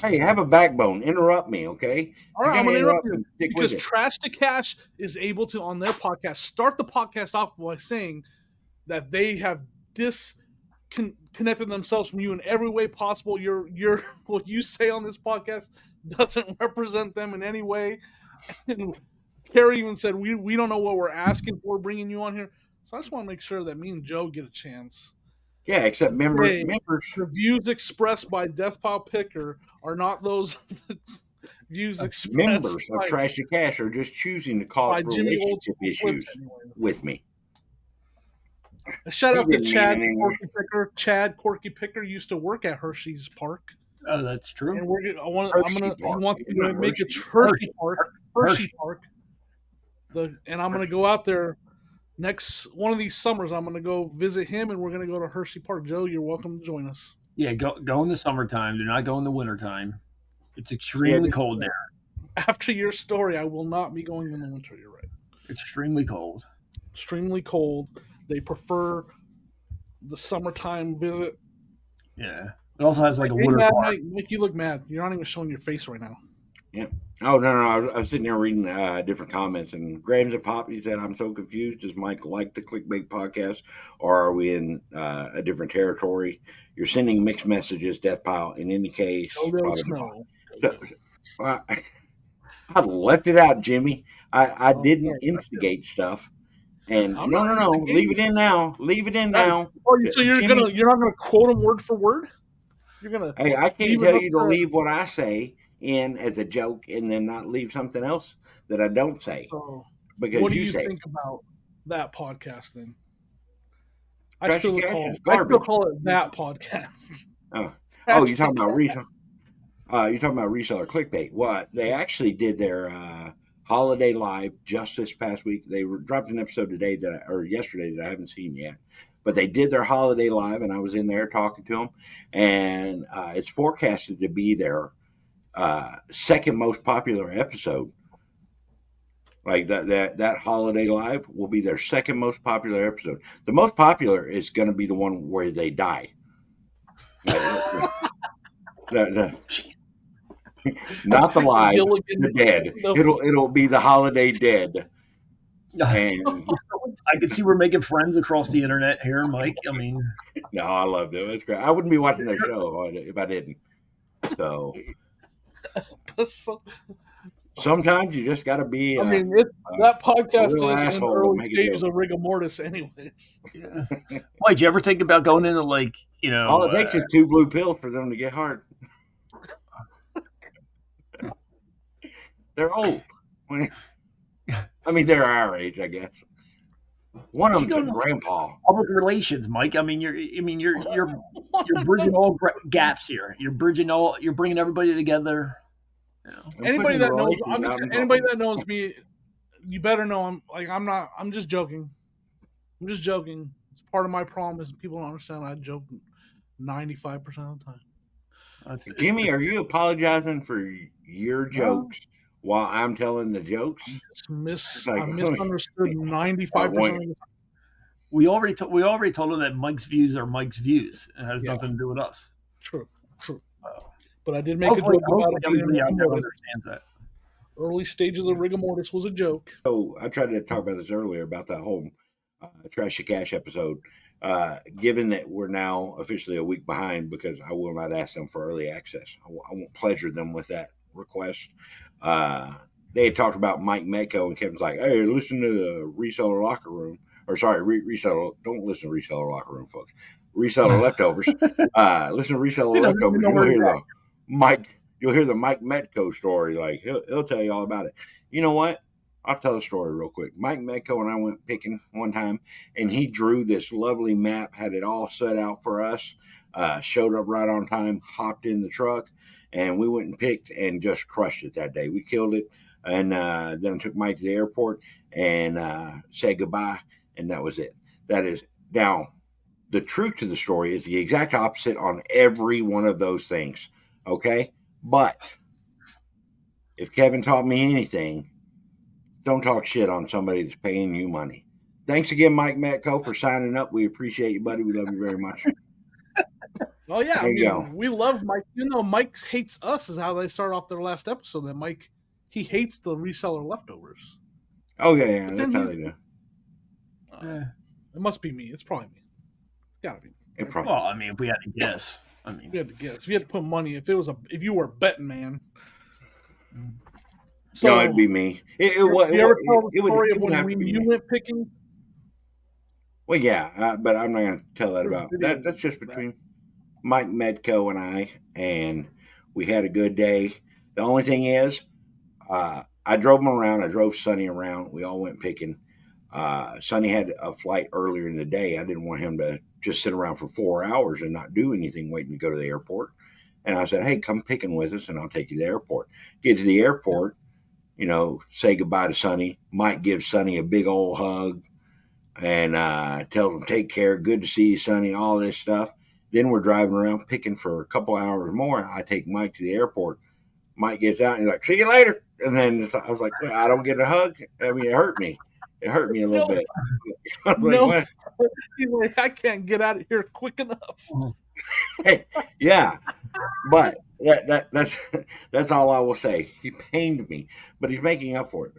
S2: Hey, have a backbone. Interrupt me, okay?
S1: All right, I'm going to interrupt you because Trash to Cash is able to, on their podcast, start the podcast off by saying that they have disconnected themselves from you in every way possible. Your what you say on this podcast doesn't represent them in any way. And Carrie even said we don't know what we're asking for bringing you on here. So I just want to make sure that me and Joe get a chance.
S2: Yeah, except members.
S1: The views expressed by Death Pile Picker are not those views expressed.
S2: Members of Trash to Cash are just choosing to cause relationship issues with me.
S1: A shout out to Chad Corky Picker. Chad Corky Picker used to work at Hershey's Park.
S3: Oh, that's true.
S1: And he wants to make it Hershey Park. And I'm going to go out there next one of these summers. I'm going to go visit him, and we're going to go to Hershey Park. Joe, you're welcome to join us.
S3: Yeah, go in the summertime. Do not go in the wintertime. It's extremely cold there.
S1: After your story, I will not be going in the winter. You're right.
S3: Extremely cold.
S1: Extremely cold. They prefer the summertime visit.
S3: Yeah. It also has like a water park.
S1: Mike, you look mad. You're not even showing your face right now.
S2: Yeah. Oh, no. I was sitting there reading different comments, and Graham's a Pop, he said, I'm so confused. Does Mike like the Clickbait podcast, or are we in a different territory? You're sending mixed messages, Death Pile. In any case, I left it out, Jimmy. I didn't instigate stuff. And no. Leave it in now.
S1: Oh, so you're not gonna quote them word for word?
S2: Hey, I can't tell you to leave what I say in as a joke and then not leave something else that I don't say.
S1: So,
S2: because
S1: what do you think about that podcast then? I still call it that podcast.
S2: Oh, you're talking about Reseller. You're talking about Reseller Clickbait. What they actually did their holiday live just this past week. They dropped an episode yesterday that I haven't seen yet. But they did their holiday live, and I was in there talking to them. And it's forecasted to be their second most popular episode. Like that holiday live will be their second most popular episode. The most popular is going to be the one where they die. Not the live, the dead. It'll be the holiday dead. And
S3: I can see we're making friends across the internet here, Mike. I mean,
S2: no, I love them. It's great. I wouldn't be watching their show if I didn't. So sometimes you just got to be.
S1: That podcast is in the early stages of rigor mortis, anyways.
S3: Yeah. Mike, you ever think about going into
S2: all it takes is 2 blue pills for them to get hard. They're old. I mean, they're our age, I guess. One of them's a grandpa.
S3: Public relations, Mike. I mean, you're bridging all gaps here. You're bringing everybody together. You know.
S1: Anybody that knows me, you better know I'm just joking. It's part of my problem is people don't understand I joke 95% of the time.
S2: Jimmy, are you apologizing for your jokes? While I'm telling the jokes,
S1: I misunderstood 95% of the time.
S3: We already told him that Mike's views are Mike's views. It has nothing to do with us.
S1: True. But I did make a joke about it.
S3: Everybody out there understands that.
S1: Early stages of rigor mortis was a joke.
S2: So I tried to talk about this earlier about that whole Trash to Cash episode. Given that we're now officially a week behind because I will not ask them for early access. I won't pleasure them with that request. They had talked about Mike Meco, and Kevin's like, hey, listen to the Reseller Locker Room. Or sorry, Reseller. Don't listen to Reseller Locker Room, folks. Reseller Leftovers. Listen to Reseller Leftovers. You'll hear the Mike Metco story. Like he'll tell you all about it. You know what? I'll tell the story real quick. Mike Meco and I went picking one time, and he drew this lovely map, had it all set out for us, showed up right on time, hopped in the truck, and we went and picked and just crushed it that day. We killed it, and then I took Mike to the airport and said goodbye, and that was it. That is now the truth to the story is the exact opposite on every one of those things. Okay, but if Kevin taught me anything, don't talk shit on somebody that's paying you money. Thanks again, Mike Meco, for signing up. We appreciate you, buddy. We love you very much.
S1: Oh yeah,
S2: There you go.
S1: we love Mike. You know, Mike hates us is how they start off their last episode. That Mike, he hates the reseller leftovers.
S2: Oh yeah,
S1: But
S2: that's
S1: then
S2: how they do.
S3: Yeah.
S1: It must be me. It's probably me. It's gotta be.
S2: It probably.
S3: Well, I mean, if we had to guess, I mean,
S1: If you had to guess, if you had to put money, if you were a betting man. So
S2: No, it'd be me.
S1: do you ever tell the story of when you went picking?
S2: Well, yeah, but I'm not going to tell that
S1: There's
S2: about
S1: video
S2: that. That's just
S1: of that.
S2: between Mike Medco and I, and we had a good day. The only thing is, I drove him around. I drove Sonny around. We all went picking. Sonny had a flight earlier in the day. I didn't want him to just sit around for 4 hours and not do anything, waiting to go to the airport. And I said, "Hey, come picking with us, and I'll take you to the airport." Get to the airport, say goodbye to Sonny. Mike gives Sonny a big old hug and tells him, "Take care. Good to see you, Sonny." All this stuff. Then we're driving around picking for a couple hours more. I take Mike to the airport. Mike gets out and he's like, "See you later." And then I was like, "I don't get a hug." I mean, it hurt me. It hurt me a little bit. I was
S1: No.
S2: like, "What?"
S1: He's like, I can't get out of here quick enough.
S2: Hey, yeah, but that's all I will say. He pained me, but he's making up for it,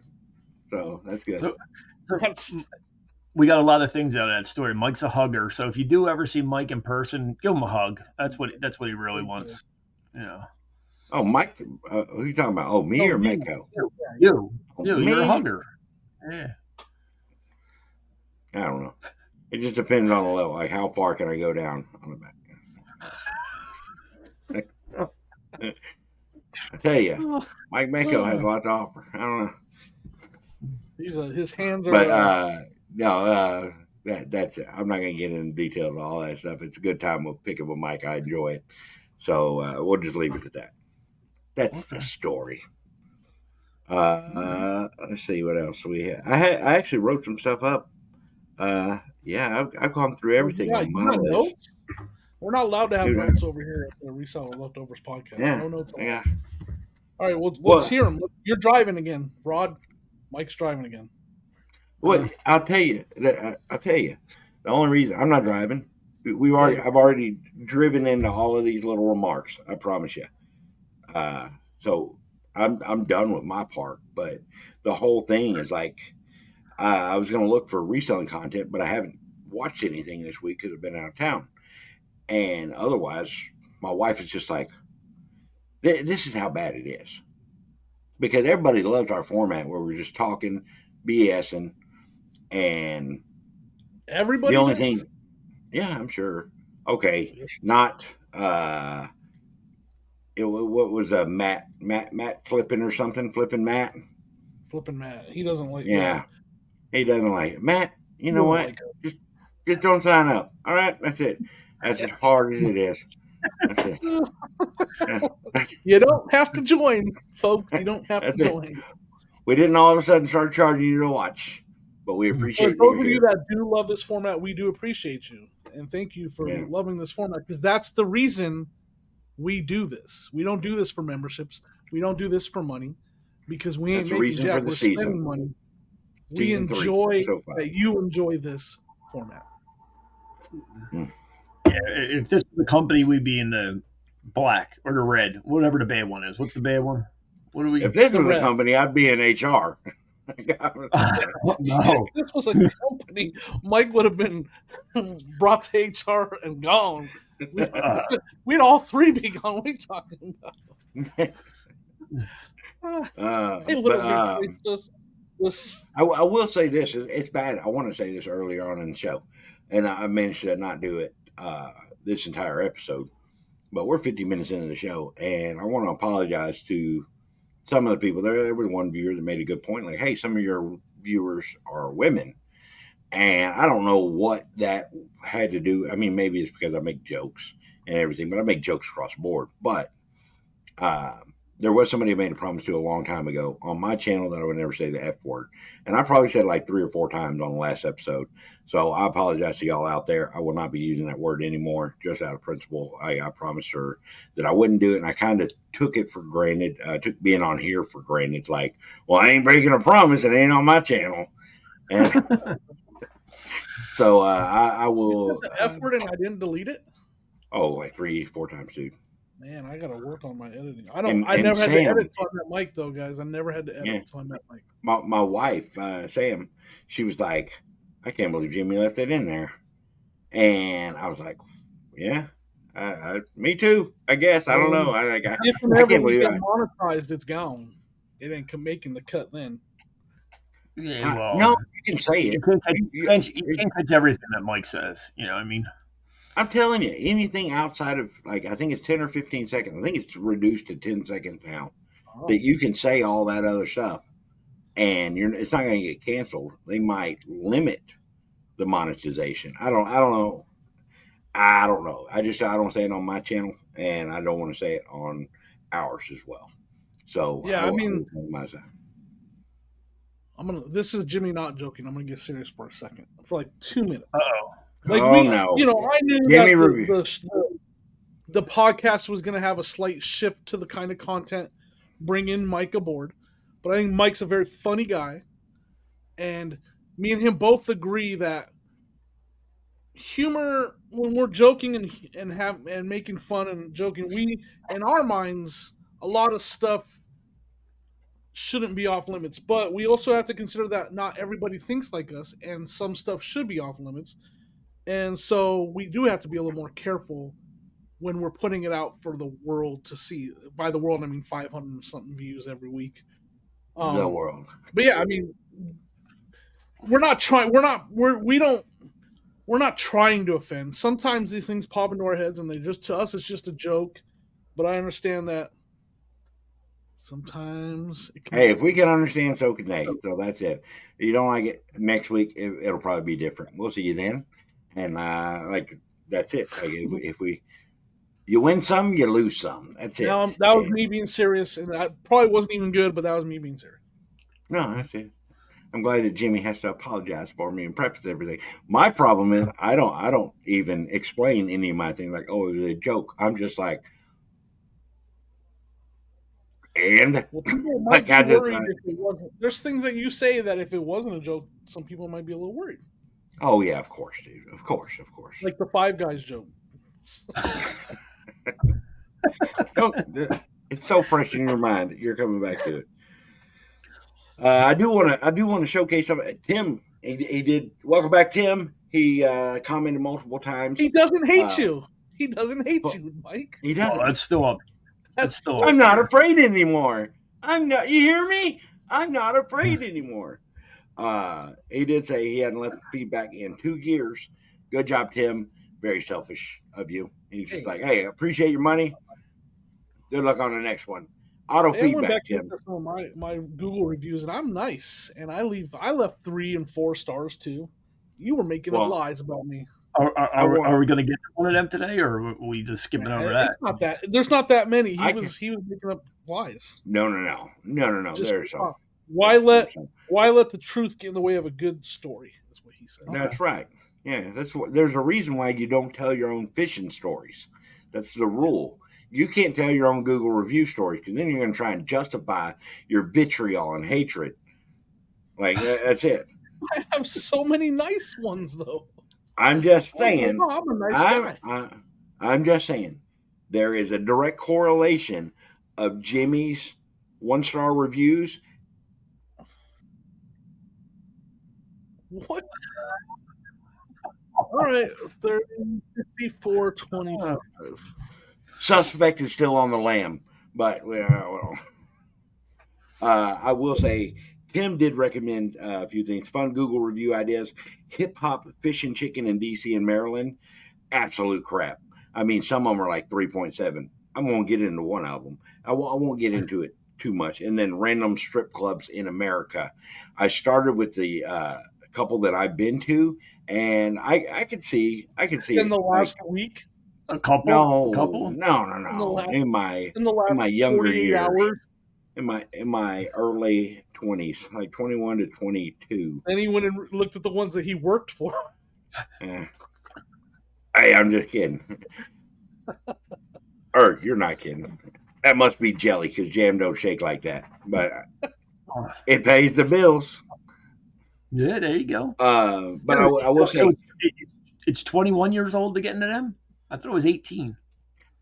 S2: so that's good.
S3: So we got a lot of things out of that story. Mike's a hugger, so if you do ever see Mike in person, give him a hug. That's what he really wants.
S2: Oh, Mike, who are you talking about? Oh, me or Meco?
S3: You,
S2: me?
S3: You're a hugger. Yeah.
S2: I don't know. It just depends on the level. Like, how far can I go down on the back? I tell you, Mike Meco has a lot to offer. I don't know.
S1: His hands are.
S2: But no, that's it. I'm not going to get into details of all that stuff. It's a good time with picking with Mike. I enjoy it. So we'll just leave it at that. That's the story. Let's see what else we had. I actually wrote some stuff up. Yeah, I've gone through everything on my list.
S1: Notes? We're not allowed to have notes over here at the Reseller Leftovers podcast.
S2: Yeah,
S1: no notes.
S2: Yeah.
S1: All right, well, let's hear them. You're driving again, Rod. Mike's driving again.
S2: Well, I'll tell you. The only reason I'm not driving, I've already driven into all of these little remarks. I promise you. So I'm done with my part. But the whole thing is like, I was going to look for reselling content, but I haven't watched anything this week because I've been out of town. And otherwise, my wife is just like, this is how bad it is. Because everybody loves our format where we're just talking, BSing, and
S1: everybody.
S2: The only thing, yeah, I'm sure. Okay, not what was Matt flipping or something? Flipping Matt.
S1: He doesn't like.
S2: Yeah, he doesn't like it. Matt, you know what? Like just don't sign up. All right, that's it. That's as hard as it is. That's it.
S1: You don't have to join, folks. You don't have to join.
S2: We didn't all of a sudden start charging you to watch, but we appreciate
S1: those of you that do love this format. We do appreciate you, and thank you for loving this format, because that's the reason we do this. We don't do this for memberships. We don't do this for money, because we ain't making jack. We're spending money. We enjoy that you enjoy this format.
S3: Yeah, if this was a company, we'd be in the black or the red, whatever the bad one is. What's the bad one? What do we?
S2: If this was a company, I'd be in HR.
S3: No.
S1: If this was a company, Mike would have been brought to HR and gone. We'd all three be gone. What are you talking about?
S2: I will say this. It's bad. I want to say this earlier on in the show, and I managed to not do it this entire episode. But we're 50 minutes into the show, and I want to apologize to some of the people. There was one viewer that made a good point, like, hey, some of your viewers are women. And I don't know what that had to do. I mean, maybe it's because I make jokes and everything, but I make jokes across the board. But there was somebody who made a promise to a long time ago on my channel that I would never say the F word. And I probably said like 3 or 4 times on the last episode. So I apologize to y'all out there. I will not be using that word anymore, just out of principle. I promised her that I wouldn't do it. And I kind of took it for granted. Took being on here for granted. It's like, well, I ain't breaking a promise. It ain't on my channel. And so I will.
S1: The F word, and I didn't delete it.
S2: Oh, like 3, 4 times, dude.
S1: Man, I gotta work on my editing. I
S2: And
S1: never had to
S2: Sam,
S1: edit till I met Mike, though, guys. I never had to edit until I met Mike.
S2: my wife, Sam, she was like, I can't believe Jimmy left it in there. And I was like, yeah, me too, I guess. I don't know. I
S1: If and ever
S2: can't
S1: we
S2: believe
S1: get monetized, it's gone. It ain't making the cut then.
S3: Yeah, well,
S2: no, you can say it.
S3: You can't catch everything that Mike says. You know what I mean?
S2: I'm telling you, anything outside of, like, I think it's 10 or 15 seconds. I think it's reduced to 10 seconds now. That you can say all that other stuff, and it's not going to get canceled. They might limit the monetization. I don't know. I don't say it on my channel, and I don't want to say it on ours as well. So
S1: yeah, this is Jimmy not joking. I'm gonna get serious for a second, for like 2 minutes.
S3: Uh-oh.
S2: I knew
S1: that the podcast was going to have a slight shift to the kind of content, bring in Mike aboard. But I think Mike's a very funny guy. And me and him both agree that humor, when we're joking and making fun and joking, in our minds, a lot of stuff shouldn't be off limits. But we also have to consider that not everybody thinks like us, and some stuff should be off limits. And so we do have to be a little more careful when we're putting it out for the world to see. By the world, I mean 500 something views every week.
S2: The world.
S1: But yeah, I mean, we're not trying to offend. Sometimes these things pop into our heads, and to us, it's just a joke. But I understand that sometimes
S2: if we can understand, so can they. So that's it. If you don't like it, next week it'll probably be different. We'll see you then. And that's it. Like if you win some, you lose some. That's it.
S1: That was me being serious, and that probably wasn't even good, but that was me being serious.
S2: No, that's it. I'm glad that Jimmy has to apologize for me and preface everything. My problem is I don't even explain any of my things like, oh, it was a joke. I'm just like, and
S1: people might be worried if it wasn't. There's things that you say that if it wasn't a joke, some people might be a little worried.
S2: Oh yeah, of course, dude. Of course.
S1: Like the Five Guys joke.
S2: It's so fresh in your mind that you're coming back to it. I do want to showcase something. Tim, he did. Welcome back, Tim. He commented multiple times.
S1: He doesn't hate you. He doesn't hate you, Mike.
S2: He doesn't.
S3: That's still up.
S2: I'm not afraid anymore. I'm not. You hear me? I'm not afraid anymore. He did say he hadn't left feedback in 2 years. Good job, Tim. Very selfish of you. He's just like, hey, appreciate your money. Good luck on the next one. Auto feedback, Tim.
S1: My Google reviews, and I'm nice, and I left 3 and 4 stars too. You were making up lies about me.
S3: Are we going to get to one of them today, or are we just skipping over that?
S1: It's not that. There's not that many. He was making up lies.
S2: No. There's some.
S1: Why let the truth get in the way of a good story? Is what he said.
S2: That's right. Yeah, there's a reason why you don't tell your own fishing stories. That's the rule. You can't tell your own Google review stories because then you're going to try and justify your vitriol and hatred. Like that's it.
S1: I have so many nice ones though.
S2: I'm just saying.
S1: I'm a nice
S2: guy. I'm just saying. There is a direct correlation of Jimmy's 1-star reviews.
S1: What? All right, 30, 54, 25.
S2: Suspect is still on the lam, but I will say Tim did recommend a few things. Fun Google review ideas. Hip Hop Fish and Chicken in DC and Maryland. Absolute crap. I mean, some of them are like 3.7. I'm going to get into one of them. I won't get into it too much. And then random strip clubs in America. I started with the couple that I've been to, and I could see
S1: in the last week.
S3: A couple?
S2: No,
S3: A couple?
S2: no. In
S1: In the last
S2: my younger
S1: 48
S2: years,
S1: hours.
S2: in my early 20s, like 21 to 22.
S1: Then he went and looked at the ones that he worked for.
S2: Eh. Hey, I'm just kidding. Or you're not kidding. That must be jelly because jam don't shake like that. But it pays the bills.
S3: Yeah, there you go.
S2: But I will say,
S3: it's 21 years old to get into them. I thought it was 18.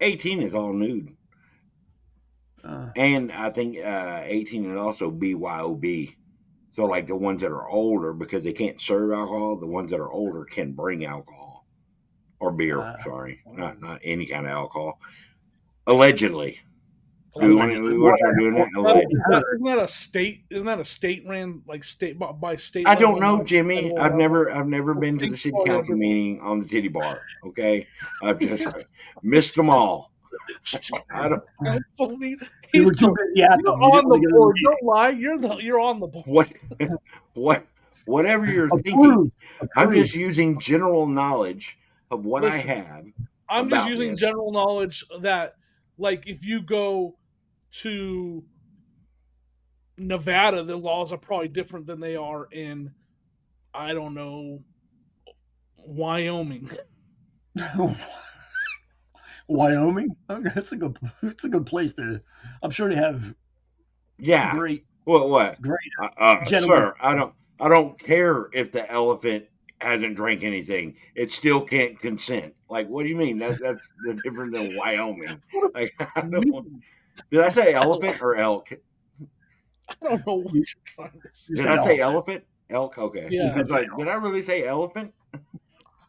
S2: 18 is all nude. And I think 18 is also BYOB. So like the ones that are older, because they can't serve alcohol, the ones that are older can bring alcohol or beer. Sorry, not any kind of alcohol. Allegedly. We want to start doing that.
S1: Isn't that a state ran like state by state?
S2: I don't know, Jimmy. I've never been to the city council meeting on the titty bar. Okay, I've just missed them all. I don't.
S1: He's on the board. Don't lie. You're on the board.
S2: Whatever you're thinking, I'm just using general knowledge of what I have.
S1: I'm just using general knowledge that, like, if you go to Nevada, the laws are probably different than they are in, I don't know, Wyoming.
S3: Wyoming? Okay, that's a good place to. I'm sure they have.
S2: Yeah.
S3: Great.
S2: What?
S3: Great.
S2: Sir, I don't care if the elephant hasn't drank anything. It still can't consent. Like, what do you mean? That's the difference than Wyoming. Like, did I say elephant or elk?
S1: I don't know what you're trying to say.
S2: Did I say elephant? Elk? Okay.
S1: Yeah.
S2: It's like, did I really say elephant?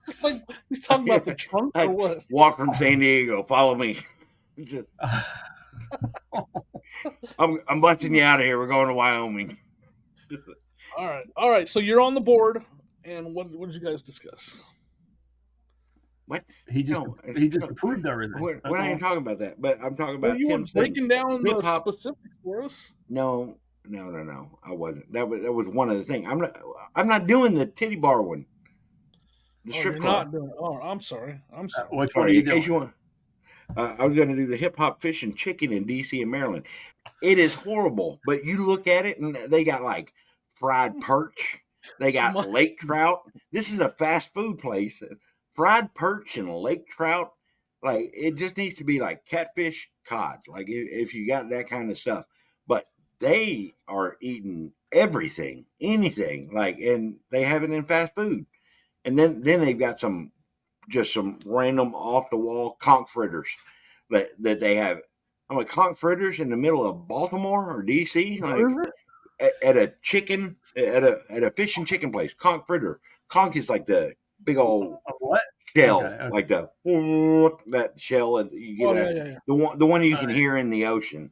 S1: It's like he's talking about the trunk or what?
S2: Walk from San Diego. Follow me. Just, I'm busting you out of here. We're going to Wyoming.
S1: All right. So you're on the board, and what did you guys discuss?
S2: What?
S3: He just approved everything.
S2: We're not even talking about that, but I'm talking about
S1: you were breaking down the
S2: hip-hop
S1: specifics for us.
S2: No. I wasn't. That was one of the things. I'm not doing the titty bar one. The strip club.
S1: Not doing it. Oh, I'm sorry.
S3: Which one are you doing?
S2: I was going to do the hip hop fish and chicken in DC and Maryland. It is horrible, but you look at it and they got like fried perch. They got lake trout. This is a fast food place. Fried perch and lake trout. Like, it just needs to be like catfish, cod. Like, if you got that kind of stuff. But they are eating everything, anything. Like, and they have it in fast food. And then they've got some random off the wall conch fritters that they have. I'm like, conch fritters in the middle of Baltimore or DC, like at a fish and chicken place. Conch fritter. Conch is like the big old shell, okay. Like that shell, and you get the one you can hear in the ocean,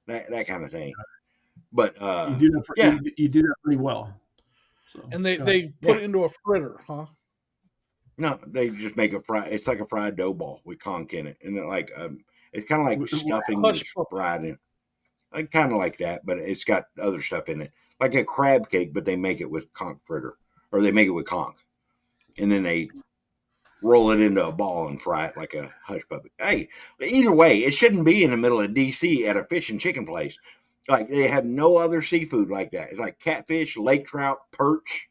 S2: that kind of thing. But
S3: you do that pretty well.
S1: So, and they put it into a fritter, huh?
S2: No, they just make it's like a fried dough ball with conch in it, and like it's kind of like stuffing that's fried in, like kind of like that, but it's got other stuff in it, like a crab cake, but they make it with conch fritter, or they make it with conch, and then they roll it into a ball and fry it like a hush puppy. Hey, either way, it shouldn't be in the middle of DC at a fish and chicken place. Like, they have no other seafood like that. It's like catfish, lake trout, perch.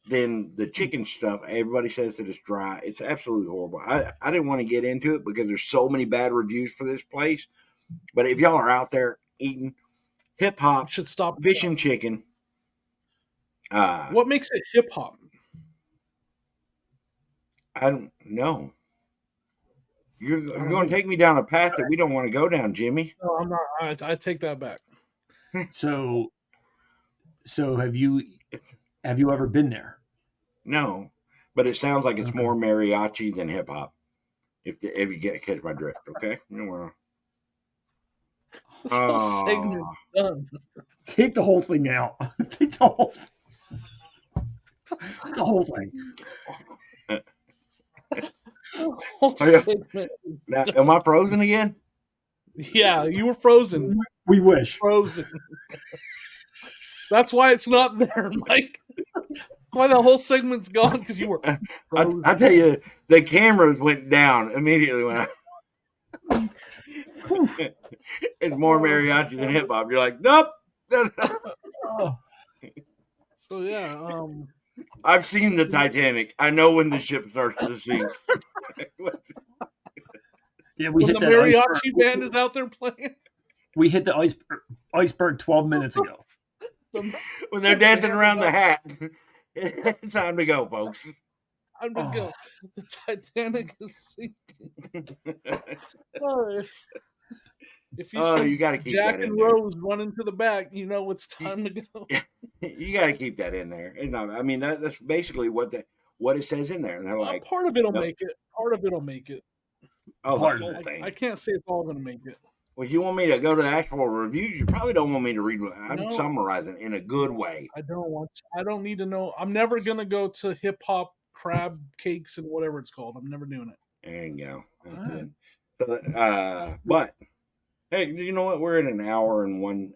S2: Then the chicken stuff, everybody says that it's dry. It's absolutely horrible. I didn't want to get into it because there's so many bad reviews for this place. But if y'all are out there eating hip hop,
S1: should stop
S2: fish and chicken.
S1: What makes it hip hop?
S2: I don't know. You're going to take me down a path that we don't want to go down, Jimmy.
S1: No, I'm not. I take that back.
S3: So have you ever been there?
S2: No, but it sounds like it's more mariachi than hip hop. If you catch my drift, okay?
S1: This whole segment's done.
S3: Take the whole thing out. Take the whole thing.
S2: Now, am I frozen again?
S1: Yeah, you were frozen.
S3: We wish.
S1: Frozen. That's why it's not there, Mike. why the whole segment's gone because you were.
S2: I tell you, the cameras went down immediately when I. It's more mariachi than hip hop. You're like, nope.
S3: Oh,
S1: So yeah,
S2: I've seen the Titanic. I know when the ship starts to sink.
S3: yeah, we
S1: when
S3: hit
S1: the
S3: that
S1: mariachi
S3: iceberg.
S1: band is out there playing,
S3: We hit the iceberg 12 minutes ago.
S2: When they're dancing around the hat, it's time to go, folks.
S1: I'm to go. The Titanic is sinking. Oh, if you see
S2: you got to keep
S1: Jack
S2: that in
S1: and
S2: there.
S1: Rose running to the back, you know it's time to go.
S2: You got to keep that in there. And I mean, that's basically what it says in there. And they're like,
S1: part of it'll
S2: nope.
S1: make it. Part of it'll make it.
S2: Oh,
S3: Part
S2: the
S3: of
S2: whole
S3: it.
S2: thing.
S1: I can't say it's all going to make it.
S2: Well, if you want me to go to the actual reviews, you probably don't want me to read. I'm
S1: No.
S2: summarizing in a good way.
S1: I don't need to know. I'm never going to go to hip hop crab cakes and whatever it's called. I'm never doing it.
S2: There you go.
S1: Right.
S2: So, but hey, you know what? We're in an hour and one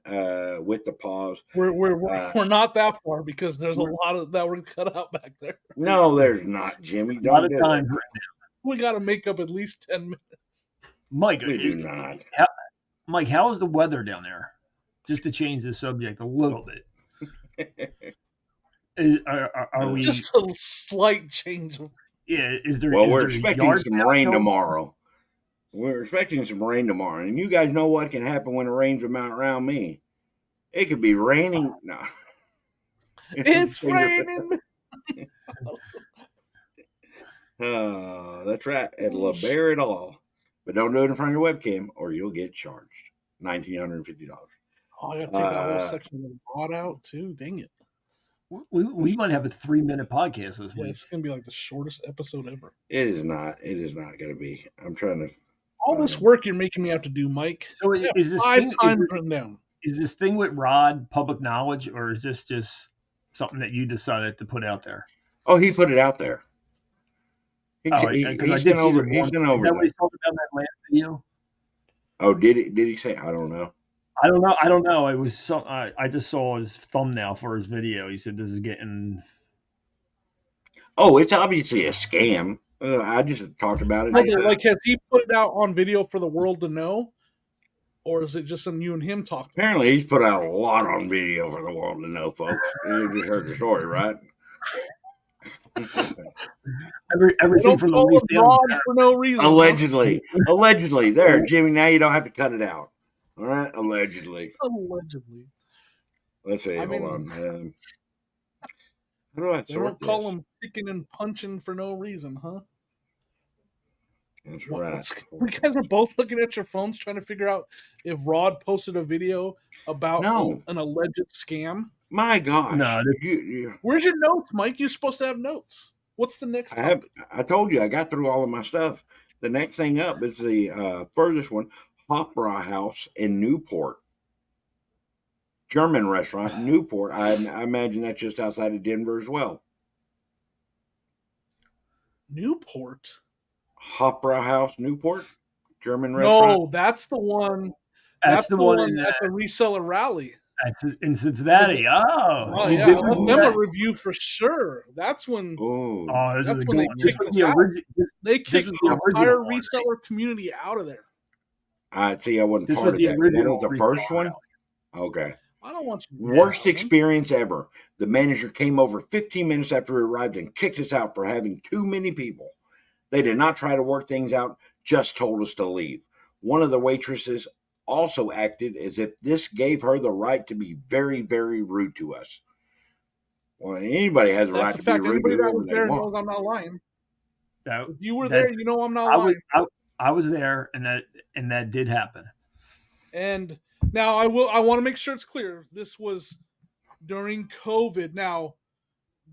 S2: with the pause.
S1: We're not that far because there's a lot of that we're cut out back there.
S2: No, there's not, Jimmy.
S3: A lot of
S2: do
S3: times
S2: it.
S3: right now.
S1: We got to make up at least 10 minutes.
S3: Mike,
S2: We do not.
S3: Mike, how is the weather down there? Just to change the subject a little bit. Are we
S1: Just a slight change of.
S3: Yeah, is there?
S2: Well,
S3: is
S2: we're
S3: there
S2: expecting
S3: yard
S2: some
S3: sale
S2: rain
S3: going on?
S2: tomorrow. We're expecting some rain tomorrow, and you guys know what can happen when it rains around me. It could be raining. No,
S1: It's raining.
S2: That's right. It'll bear it all, but don't do it in front of your webcam, or you'll get charged $1,950.
S1: Oh, I got to take that whole section of the rod out too. Dang it!
S3: We might have a 3-minute podcast this
S1: Yeah,
S3: week.
S1: it's gonna be like the shortest episode ever.
S2: It is not. It is not going to be. I'm trying to.
S1: All this work you're making me have to do, Mike.
S3: So
S1: I have
S3: is this
S1: 5
S3: thing,
S1: times written down.
S3: is this thing with Rod public knowledge, or is this just something that you decided to put out there?
S2: Oh, he put it out there.
S3: He's gonna
S2: He's going over
S3: Is that
S2: that.
S3: what he's talking about in that last video?
S2: Oh, did he say? I don't know.
S3: I don't know. It was some. I just saw his thumbnail for his video. He said this is getting.
S2: Oh, it's obviously a scam. I just talked about it.
S1: Like, has he put it out on video for the world to know, or is it just some you and him talking?
S2: Apparently, he's put out a lot on video for the world to know, folks. You just heard the story, right?
S3: Everything from the least
S1: Rod for no reason.
S2: Allegedly. There, Jimmy. Now you don't have to cut it out. All right, allegedly.
S1: Allegedly.
S2: Let's see. Hold on. How do I
S1: They
S2: sort
S1: don't call
S2: this?
S1: him kicking and punching for no reason, huh?
S2: That's
S1: What-
S2: right.
S1: You guys are both looking at your phones trying to figure out if Rod posted a video about
S2: No.
S1: an alleged scam.
S2: My gosh.
S3: No,
S1: Where's your notes, Mike? You're supposed to have notes. What's the next topic?
S2: I told you I got through all of my stuff. The next thing up is the furthest one, Hofbräu House in Newport. German restaurant, Newport. I imagine that's just outside of Denver as well.
S1: Newport?
S2: Hofbräu House, Newport, German restaurant.
S1: No, that's the one.
S3: That's the one
S1: at the Reseller rally.
S3: in Cincinnati.
S1: Oh
S3: you
S1: yeah,
S3: did
S1: I
S3: do
S1: left them
S3: that?
S1: a review for sure. That's when
S2: Oh,
S3: Oh, this
S1: That's
S3: is a
S1: when
S3: good
S1: they
S3: one.
S1: kicked us out. they kicked
S3: was
S1: the
S3: the
S1: entire
S3: original one,
S1: reseller community out of there.
S2: I see. I wasn't
S3: This
S2: part
S3: was
S2: of
S3: the
S2: that. That
S3: original
S2: was the first
S3: Reseller
S2: one.
S3: rally.
S2: Okay.
S1: I don't want you.
S2: Worst experience ever. The manager came over 15 minutes after we arrived and kicked us out for having too many people. They did not try to work things out, just told us to leave. One of the waitresses also acted as if this gave her the right to be very, very rude to us. Well, anybody has a right
S1: That's
S2: to
S1: a
S2: be
S1: fact.
S2: rude
S1: Anybody
S2: to
S1: that
S2: whoever
S1: was
S2: they
S1: there
S2: want.
S1: knows I'm not lying.
S3: That-
S1: If you were
S3: that's-
S1: there, you know I'm not lying.
S3: I was there, and that did happen.
S1: And now I want to make sure it's clear. This was during COVID. Now,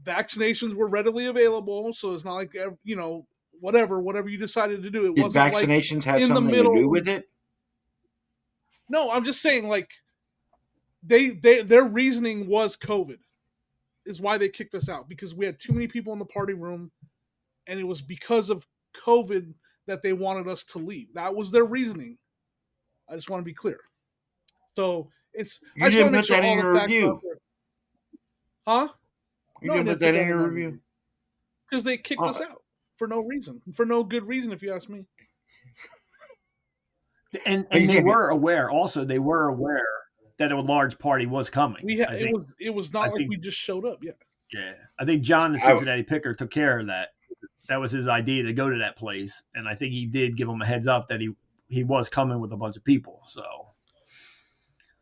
S1: vaccinations were readily available, so it's not like whatever you decided to do. It
S2: Did
S1: wasn't
S2: vaccinations have
S1: in the
S2: something to
S1: middle-
S2: do with it?
S1: No, I'm just saying their reasoning was COVID, is why they kicked us out, because we had too many people in the party room, and it was because of COVID that they wanted us to leave. That was their reasoning. I just want to be clear. So
S2: You didn't put that in your review.
S1: Huh?
S2: You didn't put that in your review?
S1: Because they kicked us out for no reason. For no good reason, if you ask me.
S3: And they were aware. Also, they were aware that a large party was coming.
S1: It was not like we just showed up. Yeah.
S3: Yeah. I think John, the Cincinnati Picker, took care of that. That was his idea to go to that place. And I think he did give him a heads up that he was coming with a bunch of people. So.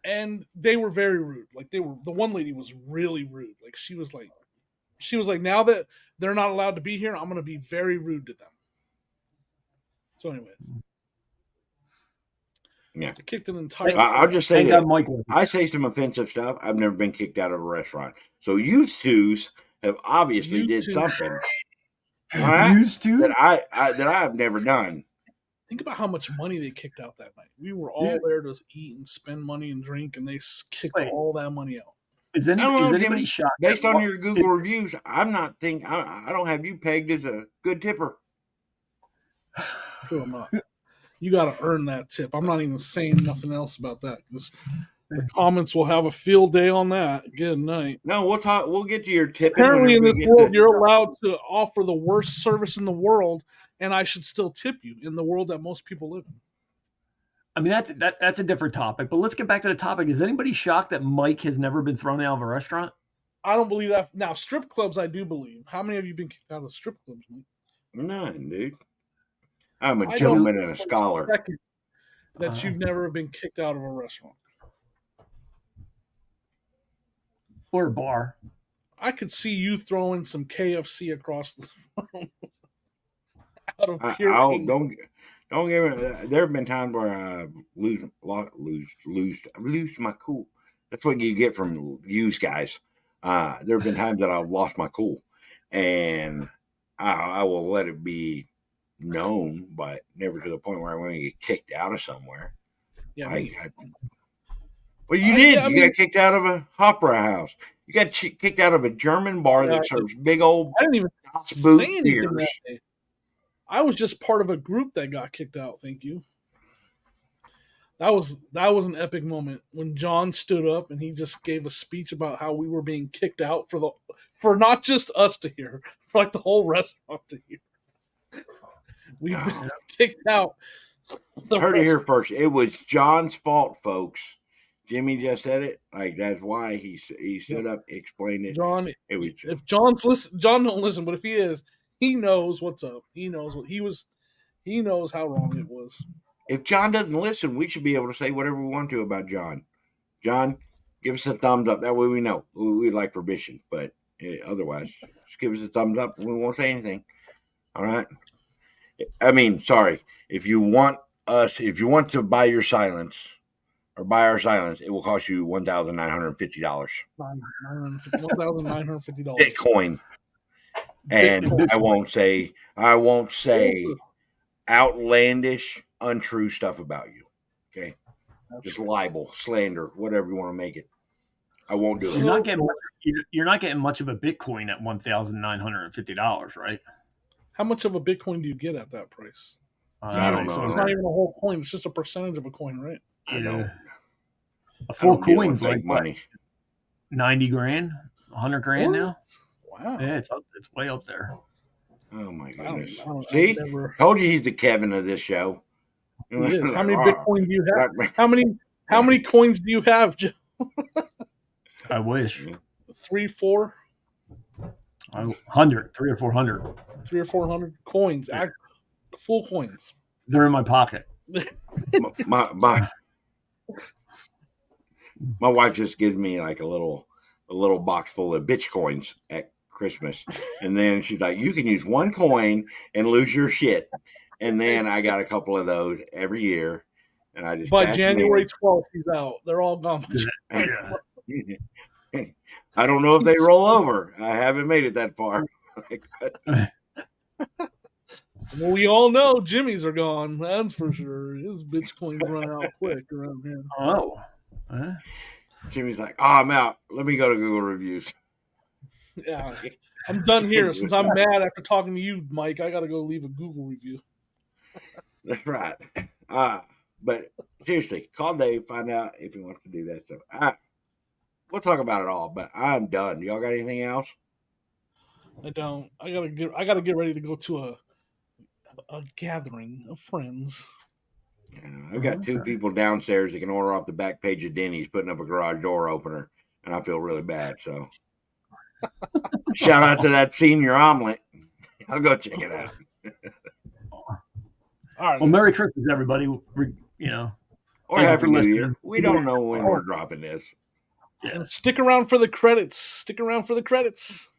S1: And they were very rude. Like the one lady was really rude. Like she was like, now that they're not allowed to be here, I'm going to be very rude to them. So anyways.
S2: Yeah.
S1: I kicked an entire.
S2: I'll just say that I say some offensive stuff. I've never been kicked out of a restaurant. So you twos have obviously did something. All right? That I've never done.
S1: Think about how much money they kicked out that night. We were all there to eat and spend money and drink, and they kicked all that money out.
S3: Is anybody shocked?
S2: Based on your Google reviews, I don't have you pegged as a good tipper.
S1: So I'm not. You got to earn that tip. I'm not even saying nothing else about that because the comments will have a field day on that. Good night.
S2: No, we'll talk. We'll get to your tip.
S1: Apparently, in this world, you're allowed to offer the worst service in the world, and I should still tip you in the world that most people live in.
S3: I mean, that's a different topic. But let's get back to the topic. Is anybody shocked that Mike has never been thrown out of a restaurant?
S1: I don't believe that. Now, strip clubs, I do believe. How many have you been kicked out of strip clubs, Mike?
S2: None, dude. I'm a gentleman and a scholar.
S1: That you've never been kicked out of a restaurant.
S3: Or a bar.
S1: I could see you throwing some KFC across the room. Out of pure
S2: don't get me. There have been times where I lose my cool. That's what you get from used guys. There have been times that I've lost my cool, and I will let it be known, but never to the point where I'm going to get kicked out of somewhere.
S1: Yeah.
S2: Well, you did. You got kicked out of a opera house. You got kicked out of a German bar that serves big old.
S1: I didn't even say anything that day. I was just part of a group that got kicked out. Thank you. That was an epic moment when John stood up and he just gave a speech about how we were being kicked out for not just us to hear, for like the whole restaurant to hear. We've been kicked out.
S2: Heard it here first. It was John's fault, folks. Jimmy just said it. Like that's why he stood up, explained it.
S1: John, if John's listen, John don't listen, but if he is, he knows what's up. He knows what he was. He knows how wrong it was.
S2: If John doesn't listen, we should be able to say whatever we want to about John. John, give us a thumbs up. That way we know we like permission. But otherwise, just give us a thumbs up and we won't say anything. All right. I mean, sorry. If you want to buy your silence or buy our silence, it will cost you $1,950.
S1: $1,950.
S2: Bitcoin. And I won't say outlandish, untrue stuff about you. Okay. Just libel, slander, whatever you want to make it. I won't do it.
S3: You're not getting much of a Bitcoin at $1,950, right?
S1: How much of a Bitcoin do you get at that price?
S2: I don't know.
S1: It's not even a whole coin. It's just a percentage of a coin, right?
S2: I know.
S3: A full coin's like
S2: money.
S3: 90 grand, 100 grand now.
S1: Wow.
S3: Yeah, it's way up there.
S2: Oh my goodness! See, told you he's the Kevin of this show.
S1: He is. How many Bitcoin do you have? How many coins do you have, Joe?
S3: I wish
S1: 3, 4.
S3: 100, 300 or 400.
S1: 300 or 400 coins, full coins.
S3: They're in my pocket.
S2: my wife just gives me like a little box full of Bitcoins at Christmas, and then she's like, "You can use one coin and lose your shit." And then I got a couple of those every year, and I just.
S1: By January 12th, he's out. They're all gone.
S2: I don't know if they roll over. I haven't made it that far.
S1: Well, we all know Jimmy's are gone. That's for sure. His Bitcoins run out quick around here.
S3: Oh.
S2: Jimmy's like, I'm out. Let me go to Google reviews.
S1: Yeah. I'm done here. Since I'm mad after talking to you, Mike, I got to go leave a Google review.
S2: That's right. But seriously, call Dave, find out if he wants to do that. So we'll talk about it all, but I'm done. Y'all got anything else?
S1: I don't. I gotta get ready to go to a gathering of friends.
S2: I've got two people downstairs that can order off the back page of Denny's putting up a garage door opener, and I feel really bad. So, shout out to that senior omelet. I'll go check it out.
S1: All right.
S3: Well, Merry Christmas, everybody. You know,
S2: Or
S3: thank you
S2: Happy
S3: for
S2: New
S3: listening.
S2: Year. We don't know when we're dropping this.
S1: And stick around for the credits. Stick around for the credits.